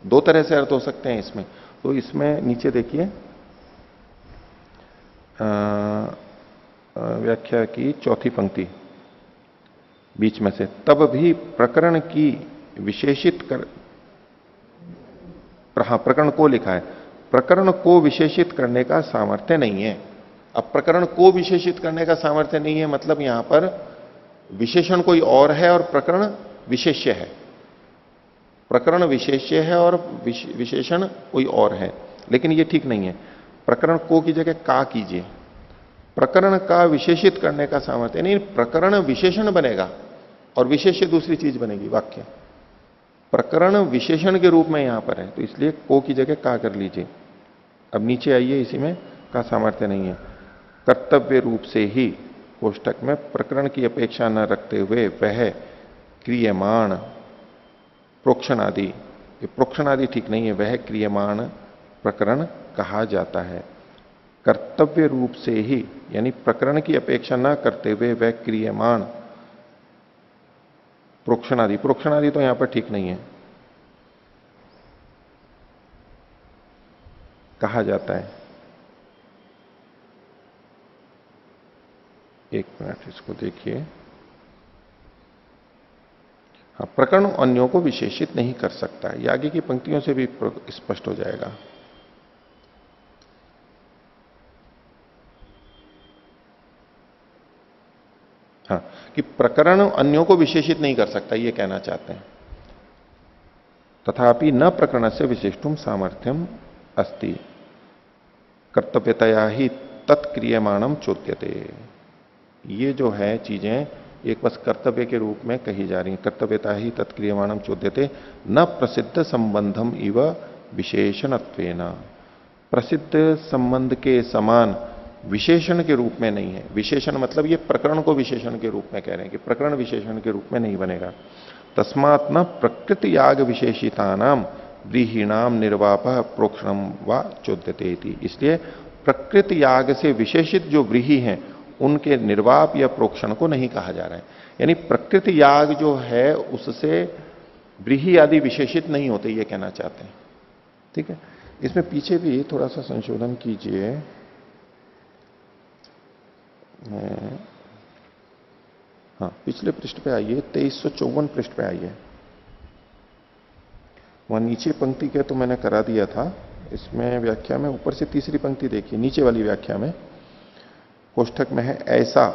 S1: दो तरह से अर्थ हो सकते हैं इसमें। तो इसमें नीचे देखिए व्याख्या की चौथी पंक्ति बीच में से, तब भी प्रकरण की विशेषित कर, हाँ, प्रकरण को लिखा है। प्रकरण को विशेषित करने का सामर्थ्य नहीं है। अब प्रकरण को विशेषित करने का सामर्थ्य नहीं है मतलब यहां पर विशेषण कोई और है और प्रकरण विशेष्य है। प्रकरण विशेष्य है और विशेषण कोई और है, लेकिन ये ठीक नहीं है। प्रकरण को की जगह का कीजिए। प्रकरण का विशेषित करने का सामर्थ्य नहीं, प्रकरण विशेषण बनेगा और विशेष्य दूसरी चीज बनेगी वाक्य। प्रकरण विशेषण के रूप में यहां पर है, तो इसलिए को की जगह का कर लीजिए। अब नीचे आइए, इसी में का सामर्थ्य नहीं है। कर्तव्य रूप से ही कोष्टक में प्रकरण की अपेक्षा न रखते हुए वह क्रियमाण प्रोक्षण आदि, ये प्रोक्षण आदि ठीक नहीं है, वह क्रियमाण प्रकरण कहा जाता है। कर्तव्य रूप से ही यानी प्रकरण की अपेक्षा न करते हुए वह क्रियमाण प्रोक्षणादि, प्रोक्षणादि तो यहां पर ठीक नहीं है, कहा जाता है। एक मिनट इसको देखिए। हाँ, प्रकरण अन्यों को विशेषित नहीं कर सकता है, ये आगे की पंक्तियों से भी स्पष्ट हो जाएगा। हाँ, कि प्रकरण अन्यों को विशेषित नहीं कर सकता, ये कहना चाहते हैं। तथापि न प्रकरण से विशिष्टुम सामर्थ्यम अस्ति कर्तव्यतया ही तत्क्रियमाणम चोद्यते। ये जो है चीजें एक बस कर्तव्य के रूप में कही जा रही है। कर्तव्यता ही तत्क्रियमाणम चोद्यते न प्रसिद्ध संबंधम इव विशेषणत्वेन, प्रसिद्ध संबंध के समान विशेषण के रूप में नहीं है। विशेषण मतलब ये प्रकरण को विशेषण के रूप में कह रहे हैं कि प्रकरण विशेषण के रूप में नहीं बनेगा। तस्मात् न प्रकृति याग विशेषितानाम व्रीहीणाम निर्वाप प्रोक्षणम व चोद्यते इति। इसलिए प्रकृति याग से विशेषित जो व्रीही हैं उनके निर्वाप या प्रोक्षण को नहीं कहा जा रहा है। यानी प्रकृति याग जो है उससे व्रीही आदि विशेषित नहीं होते, ये कहना चाहते हैं। ठीक है, इसमें पीछे भी थोड़ा सा संशोधन कीजिए। हाँ, पिछले पृष्ठ पे आइए, 2354 पृष्ठ पे आइए। वहां नीचे पंक्ति के तो मैंने करा दिया था, इसमें व्याख्या में ऊपर से तीसरी पंक्ति देखिए, नीचे वाली व्याख्या में कोष्ठक में है ऐसा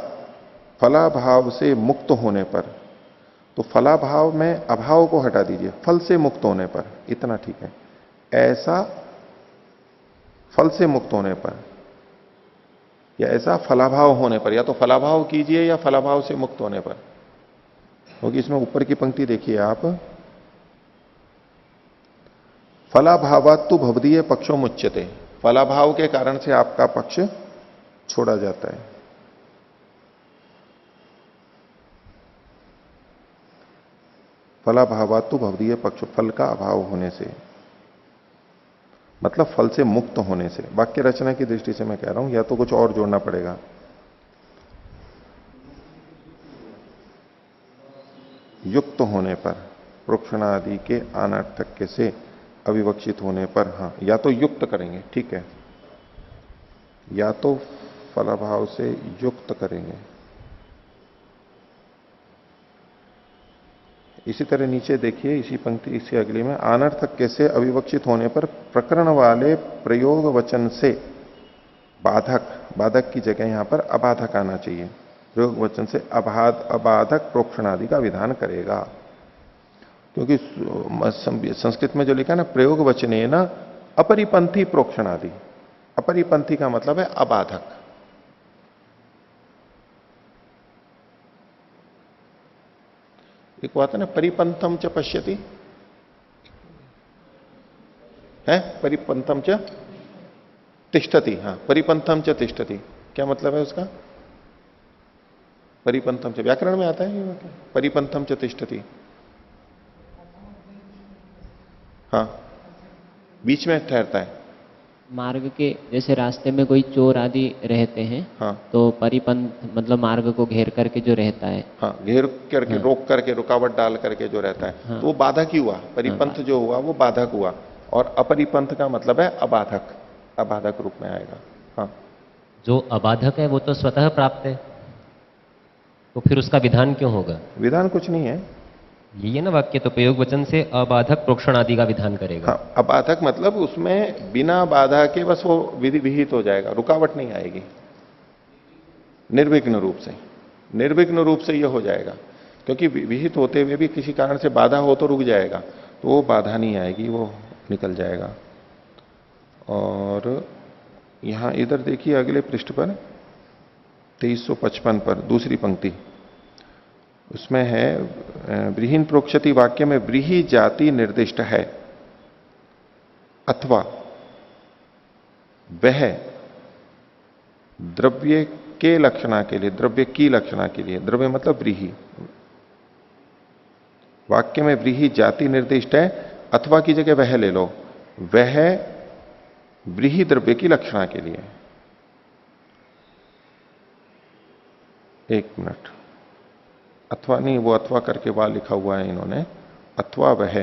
S1: फलाभाव से मुक्त होने पर। तो फलाभाव में अभाव को हटा दीजिए, फल से मुक्त होने पर, इतना ठीक है। ऐसा फल से मुक्त होने पर या ऐसा फलाभाव होने पर, या तो फलाभाव कीजिए या फलाभाव से मुक्त होने पर, क्योंकि इसमें ऊपर की पंक्ति देखिए आप, फलाभावात्तु भवदीय पक्षो मुच्यते। फलाभाव के कारण से आपका पक्ष छोड़ा जाता है। फलाभावात्तु भवदीय पक्ष, फल का अभाव होने से, मतलब फल से मुक्त होने से। वाक्य रचना की दृष्टि से मैं कह रहा हूं, या तो कुछ और जोड़ना पड़ेगा। युक्त होने पर, प्रोक्षणादि के अनर्थक्य से अविवक्षित होने पर, हाँ, या तो युक्त करेंगे, ठीक है, या तो फलाभाव से युक्त करेंगे। इसी तरह नीचे देखिए, इसी पंक्ति इससे अगली में, अनर्थक्य से अविवक्षित होने पर प्रकरण वाले प्रयोग वचन से बाधक, बाधक की जगह यहां पर अबाधक आना चाहिए, प्रयोग वचन से अबाधक प्रोक्षणादि का विधान करेगा। क्योंकि संस्कृत में जो लिखा है ना, प्रयोग वचने न अपरिपंथी प्रोक्षणादि, अपरिपंथी का मतलब है अबाधक। एक बात है ना, परिपंथम च पश्यति है, परिपंथम च तिष्ठति। हाँ, परिपंथम च तिष्ठति, क्या मतलब है उसका? परिपंथम च, व्याकरण में आता है ये, परिपंथम च तिष्ठति। हाँ, बीच में ठहरता है।
S2: मार्ग के, जैसे रास्ते में कोई चोर आदि रहते हैं,
S1: हाँ,
S2: तो परिपंथ मतलब मार्ग को घेर करके जो रहता है।
S1: हाँ, घेर करके,
S2: हाँ,
S1: रोक करके, रुकावट डाल करके जो रहता है,
S2: हाँ,
S1: तो वो बाधक ही हुआ। परिपंथ
S2: हाँ,
S1: जो हुआ वो बाधक हुआ, और अपरिपंथ का मतलब है अबाधक, अबाधक रूप में आएगा। हाँ,
S3: जो अबाधक है वो तो स्वतः प्राप्त है, तो फिर उसका विधान क्यों होगा?
S1: विधान कुछ नहीं है,
S3: यही है ना वाक्य, तो प्रयोग वचन से अबाधक प्रोक्षण आदि का विधान करेगा।
S1: हाँ, अबाधक मतलब उसमें बिना बाधा के बस वो विधि विहित हो जाएगा, रुकावट नहीं आएगी। निर्विघ्न रूप से, निर्विघ्न रूप से यह हो जाएगा, क्योंकि विहित होते हुए भी किसी कारण से बाधा हो तो रुक जाएगा, तो वो बाधा नहीं आएगी, वो निकल जाएगा। और यहां इधर देखिए अगले पृष्ठ पर 2355 पर दूसरी पंक्ति, उसमें है व्रीहीन प्रोक्षति वाक्य में व्रीही जाति निर्दिष्ट है अथवा वह द्रव्य के लक्षणा के लिए, द्रव्य की लक्षणा के लिए, द्रव्य मतलब व्रीही, वाक्य में व्रीही जाति निर्दिष्ट है अथवा की जगह वह ले लो, वह व्रीही द्रव्य की लक्षणा के लिए। एक मिनट, अथवा नहीं, वो अथवा करके वहां लिखा हुआ है इन्होंने, अथवा वह,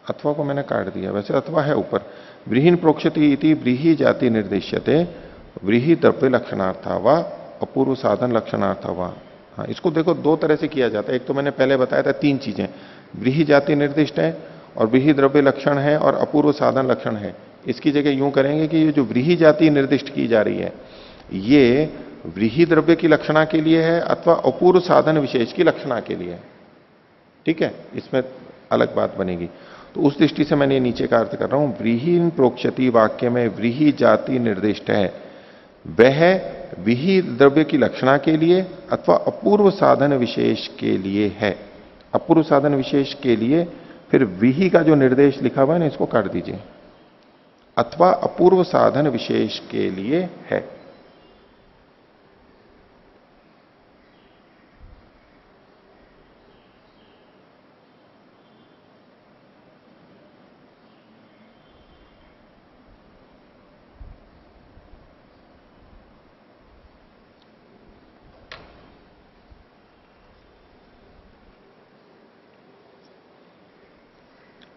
S1: अथवा को मैंने काट दिया, वैसे अथवा है ऊपर। व्रीहीन प्रोक्षति इति व्रीही जाति निर्दिश्यते व्रीही द्रव्य लक्षणार्था व अपूर्व साधन लक्षणार्था व। हाँ, इसको देखो दो तरह से किया जाता है। एक तो मैंने पहले बताया था, तीन चीजें, व्रीही जाति निर्दिष्ट है और व्रीही द्रव्य लक्षण है और अपूर्व साधन लक्षण है। इसकी जगह यूं करेंगे कि ये जो व्रीही जाति निर्दिष्ट की जा रही है, ये व्रीही द्रव्य की लक्षणा के लिए है अथवा अपूर्व साधन विशेष की लक्षणा के लिए है। ठीक है, इसमें अलग बात बनेगी। तो उस दृष्टि से मैंने नीचे का अर्थ कर रहा हूं, व्रीहीन प्रोक्षति वाक्य में व्रीही जाति निर्दिष्ट है, वह विही द्रव्य की लक्षणा के लिए अथवा अपूर्व साधन विशेष के लिए है। अपूर्व साधन विशेष के लिए, फिर विही का जो निर्देश लिखा हुआ है ना, इसको काट दीजिए, अथवा अपूर्व साधन विशेष के लिए है।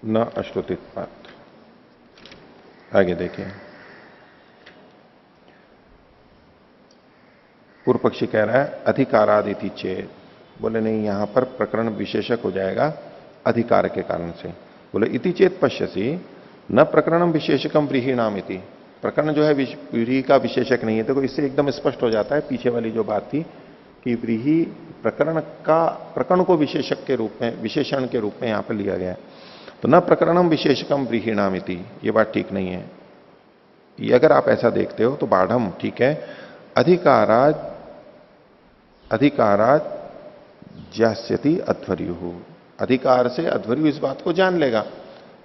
S1: न अश्रुतित बात। आगे देखिए, पूर्व पक्षी कह रहा है अधिकारादिति चेत, बोले नहीं, यहां पर प्रकरण विशेषक हो जाएगा अधिकार के कारण से। बोले इति चेत पश्यसी न प्रकरणम विशेषकम व्रीहीणाम इति, प्रकरण जो है व्रीही का विशेषक नहीं है। देखो इससे एकदम स्पष्ट हो जाता है पीछे वाली जो बात थी कि व्रीही प्रकरण का, प्रकरण को विशेषक के रूप में, विशेषण के रूप में यहां पर लिया गया है। तो न प्रकरणम विशेषकम व्रीहीणामिति, ये बात ठीक नहीं है। ये अगर आप ऐसा देखते हो तो बाढ़म ठीक है, अधिकारात ज्यास्यति अध्वर्यु, अधिकार से अध्वर्यु इस बात को जान लेगा।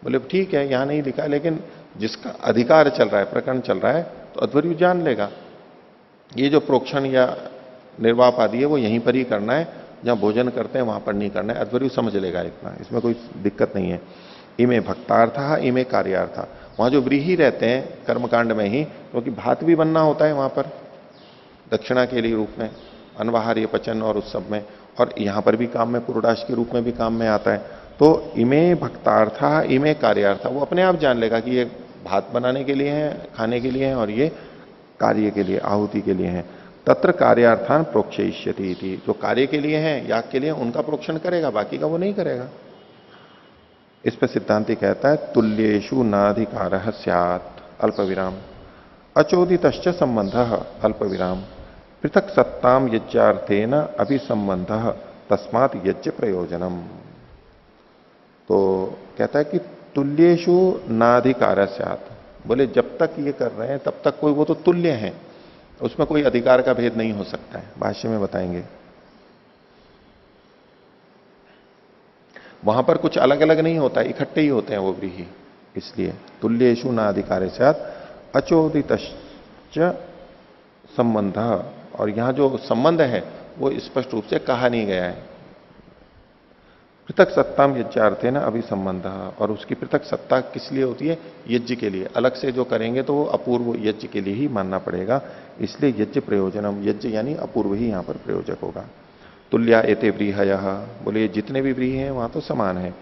S1: बोले ठीक है, यहां नहीं लिखा, लेकिन जिसका अधिकार चल रहा है, प्रकरण चल रहा है, तो अध्वर्यु जान लेगा। ये जो प्रोक्षण या निर्वाप आदि है वो यहीं पर ही करना है, जहां भोजन करते हैं वहां पर नहीं करना है, अध्वर्यु समझ लेगा इतना, इसमें कोई दिक्कत नहीं है। इमे भक्तार्था इमे कार्यार्था, वहां जो व्रीही रहते हैं कर्मकांड में ही, क्योंकि भात भी बनना होता है वहां पर दक्षिणा के लिए रूप में, अनवाहार्य पचन और उस सब में, और यहां पर भी काम में पुरोडाश के रूप में भी काम में आता है। तो इमे भक्तार्था इमे कार्यार्था, वो अपने आप जान लेगा कि ये भात बनाने के लिए है, खाने के लिए है, और ये कार्य के लिए, आहुति के लिए है। तत्र कार्यार्थान प्रोक्षयिष्यति इति, जो कार्य के लिए हैं, याग के लिए, उनका प्रोक्षण करेगा, बाकी का वो नहीं करेगा। इस पर सिद्धांति कहता है तुल्येषु नाधिकार स्यात् अल्प विराम अचोदितश्च संबंध अल्प विराम पृथक सत्ताम यज्ञार्थेन अभिसंबंध तस्मात् यज्ञ प्रयोजनम। तो कहता है कि तुल्येषु नाधिकार स्यात्, बोले जब तक ये कर रहे हैं तब तक कोई, वो तो तुल्य है, उसमें कोई अधिकार का भेद नहीं हो सकता है, भाष्य में बताएंगे। वहां पर कुछ अलग अलग नहीं होता है, इकट्ठे ही होते हैं वो व्रीही, इसलिए तुल्येषु ना अधिकारे साथ अचोदितश्च संबंध, और यहां जो संबंध है वो स्पष्ट रूप से कहा नहीं गया है। पृथक सत्ताम यज्ञार्थे ना अभी संबंध, और उसकी पृथक सत्ता किस लिए होती है, यज्ञ के लिए, अलग से जो करेंगे तो वो अपूर्व यज्ञ के लिए ही मानना पड़ेगा, इसलिए यज्ञ प्रयोजनम, यज्ञ यानी अपूर्व ही यहां पर प्रयोजक होगा। तुल्या एते व्रीहय, बोले जितने भी व्रीह हैं वहां तो समान है।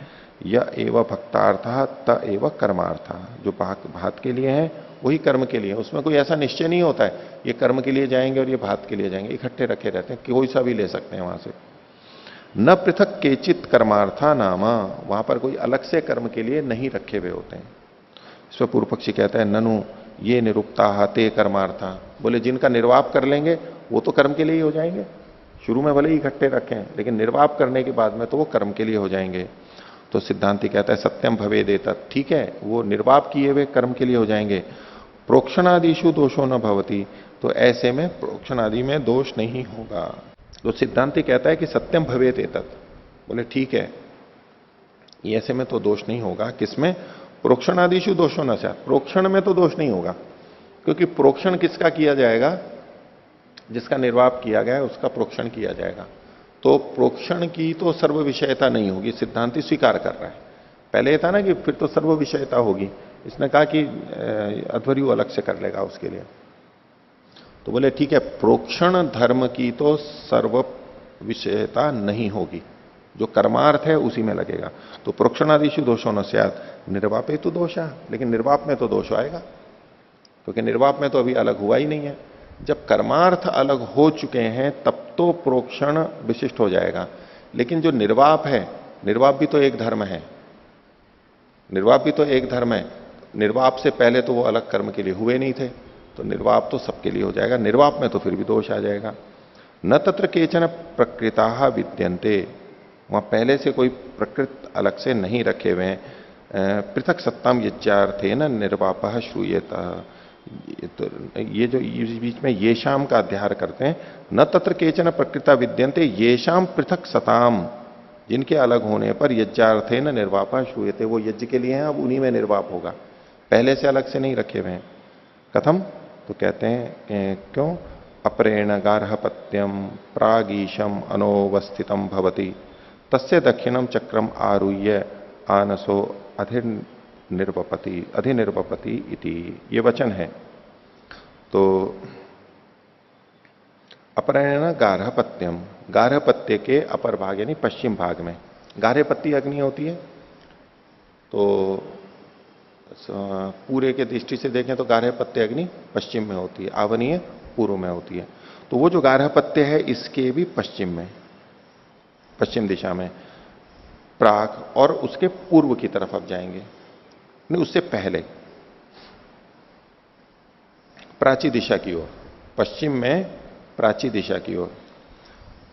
S1: य एव भक्तार्थ त एव कर्मार्थ, जो भात के लिए है वही कर्म के लिए, उसमें कोई ऐसा निश्चय नहीं होता है ये कर्म के लिए जाएंगे और ये भात के लिए जाएंगे, इकट्ठे रखे रहते हैं, कोई सा भी ले सकते हैं वहां से। न पृथक केचित कर्मार्था नामा, वहां पर कोई अलग से कर्म के लिए नहीं रखे हुए होते हैं। इस पर पूर्व पक्षी कहता है ननु ये निरुक्ता ते कर्मार्था, बोले जिनका निर्वाप कर लेंगे वो तो कर्म के लिए ही हो जाएंगे, शुरू में भले ही इकट्ठे रखें लेकिन निर्वाप करने के बाद में तो वो कर्म के लिए हो जाएंगे। तो सिद्धांति कहता है सत्यम भवे देता, ठीक है वो निर्वाप किए हुए कर्म के लिए हो जाएंगे। प्रोक्षणादिशु दोषो न भवती, तो ऐसे में प्रोक्षणादि में दोष नहीं होगा। तो सिद्धांति कहता है कि सत्यम भवे देता, बोले ठीक है ये ऐसे में तो दोष नहीं होगा। किसमें? प्रोक्षणादिशु दोषो न स्यात्, प्रोक्षण में तो दोष नहीं होगा, क्योंकि प्रोक्षण किसका किया जाएगा? जिसका निर्वाप किया गया है उसका प्रोक्षण किया जाएगा। तो प्रोक्षण की तो सर्व विषयता नहीं होगी, सिद्धांति स्वीकार कर रहा है। पहले था ना कि फिर तो सर्व विषयता होगी, इसने कहा कि अध्वर्यु अलग से कर लेगा उसके लिए। तो बोले ठीक है प्रोक्षण धर्म की तो सर्व विषयता नहीं होगी, जो कर्मार्थ है उसी में लगेगा। तो प्रोक्षणादिशु दोषो न स्यात्, निर्वापे तो दोष है, लेकिन निर्वाप में तो दोष आएगा, क्योंकि निर्वाप में तो अभी अलग हुआ ही नहीं है। जब कर्मार्थ अलग हो चुके हैं तब तो प्रोक्षण विशिष्ट हो जाएगा, लेकिन जो निर्वाप है, निर्वाप भी तो एक धर्म है, निर्वाप भी तो एक धर्म है। निर्वाप से पहले तो वो अलग कर्म के लिए हुए नहीं थे, तो निर्वाप तो सबके लिए हो जाएगा, निर्वाप में तो फिर भी दोष आ जाएगा। न तत्र केचन प्रकृता विद्यन्ते, वहां पहले से कोई प्रकृत अलग से नहीं रखे हुए हैं। पृथक सत्ताम यज्ञार्थे न निर्वाप श्रूयेत, तो ये जो इस बीच में ये शाम का अध्याय करते हैं, न तत्र केचन प्रकृता विद्यन्ते ये शाम पृथक सताम, जिनके अलग होने पर यज्ञार्थे न निर्वापा श्रूयते, वो यज्ञ के लिए हैं, अब उन्हीं में निर्वाप होगा, पहले से अलग से नहीं रखे हुए हैं। कथम? तो कहते हैं क्यों? अपरेण गार्हपत्यम प्रागीशम अनोवस्थितम भवति तस्य दक्षिणम चक्रम आरुह्य आनसो अधिनिर्वपति इति, ये वचन है। तो अपरेण गार्हपत्यम, गार्हपत्य के अपर भाग यानी पश्चिम भाग में गार्हपत्य अग्नि होती है, तो पूरे के दृष्टि से देखें तो गार्हपत्य अग्नि पश्चिम में होती है, आवनीय पूर्व में होती है। तो वो जो गार्हपत्य है इसके भी पश्चिम में, पश्चिम दिशा में प्राग, और उसके पूर्व की तरफ अब जाएंगे, नहीं उससे पहले प्राची दिशा की ओर, पश्चिम में प्राची दिशा की ओर।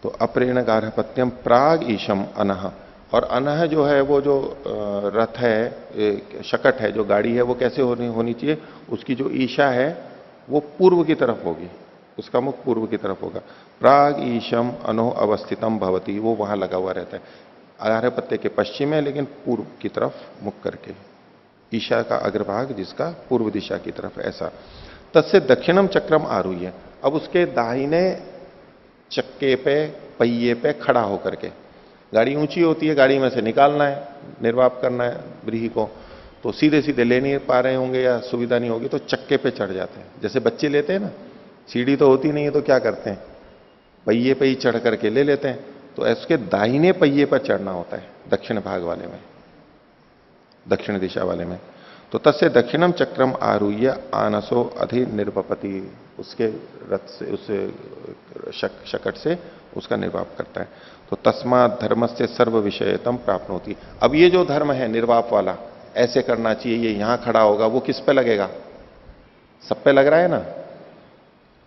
S1: तो अप्रेण गार्हपत्यम प्राग ईशम अनह, और अनह जो है वो जो रथ है, शकट है, जो गाड़ी है, वो कैसे होनी चाहिए? उसकी जो ईशा है वो पूर्व की तरफ होगी, उसका मुख पूर्व की तरफ होगा। प्राग ईशम अनो अवस्थितम भवती, वो वहां लगा हुआ रहता है, गार्हपत्य के पश्चिम है लेकिन पूर्व की तरफ मुख करके, ईशा का अग्रभाग जिसका पूर्व दिशा की तरफ, ऐसा। तत्से दक्षिणम चक्रम आरूह्य, अब उसके दाहिने चक्के पे, पहिए पे खड़ा होकर के, गाड़ी ऊंची होती है, गाड़ी में से निकालना है, निर्वाप करना है व्रीहि को, तो सीधे सीधे ले नहीं पा रहे होंगे या सुविधा नहीं होगी तो चक्के पे चढ़ जाते हैं, जैसे बच्चे लेते हैं ना, सीढ़ी तो होती नहीं है तो क्या करते हैं, पहिए पे ही चढ़ करके ले लेते हैं। तो इसके दाहिने पहिए पर चढ़ना होता है, दक्षिण भाग वाले में, दक्षिण दिशा वाले में। तो तस्य दक्षिणम चक्रम आरूह्य आनसो अधिनिर्वपति, उसके रथ से, उस शकट से उसका निर्वाप करता है। तो तस्मात् धर्म से सर्व विषयतम प्राप्त होती। अब ये जो धर्म है निर्वाप वाला, ऐसे करना चाहिए, ये यहां खड़ा होगा, वो किस पे लगेगा? सब पे लग रहा है ना,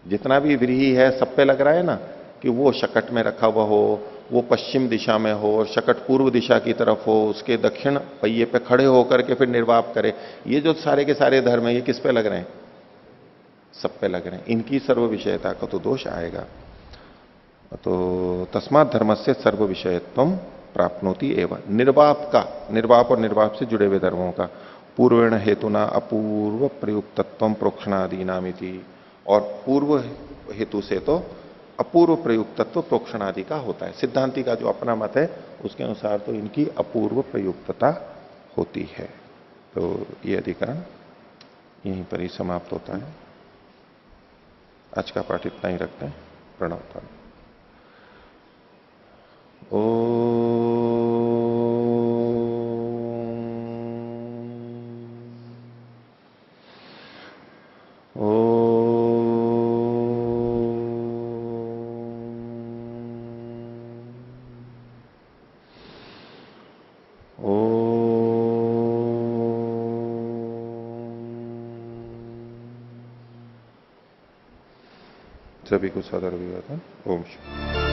S1: जितना भी व्रीहि है सब पे लग रहा है ना, कि वो शकट में रखा हुआ हो, वो पश्चिम दिशा में हो और शकट पूर्व दिशा की तरफ हो, उसके दक्षिण पहिए पे खड़े होकर के फिर निर्वाप करे। ये जो सारे के सारे धर्म है ये किस पे लग रहे हैं? सब पे लग रहे हैं, इनकी सर्व विषयता का तो दोष आएगा। तो तस्मात् धर्म से सर्व विषयत्व प्राप्नोति एवं, निर्वाप का, निर्वाप और निर्वाप से जुड़े हुए धर्मों का, पूर्वेण हेतुना अपूर्व प्रयुक्तत्व प्रोक्षणादि नामिति, और पूर्व हेतु से तो अपूर्व प्रयुक्तत्व प्रोक्षणादि का होता है। सिद्धांति का जो अपना मत है उसके अनुसार तो इनकी अपूर्व प्रयुक्तता होती है। तो ये अधिकरण यहीं पर ही समाप्त होता है। आज का पाठ इतना ही रखते हैं। प्रणव। सभी को सादर अभिवादन। ओम शांति।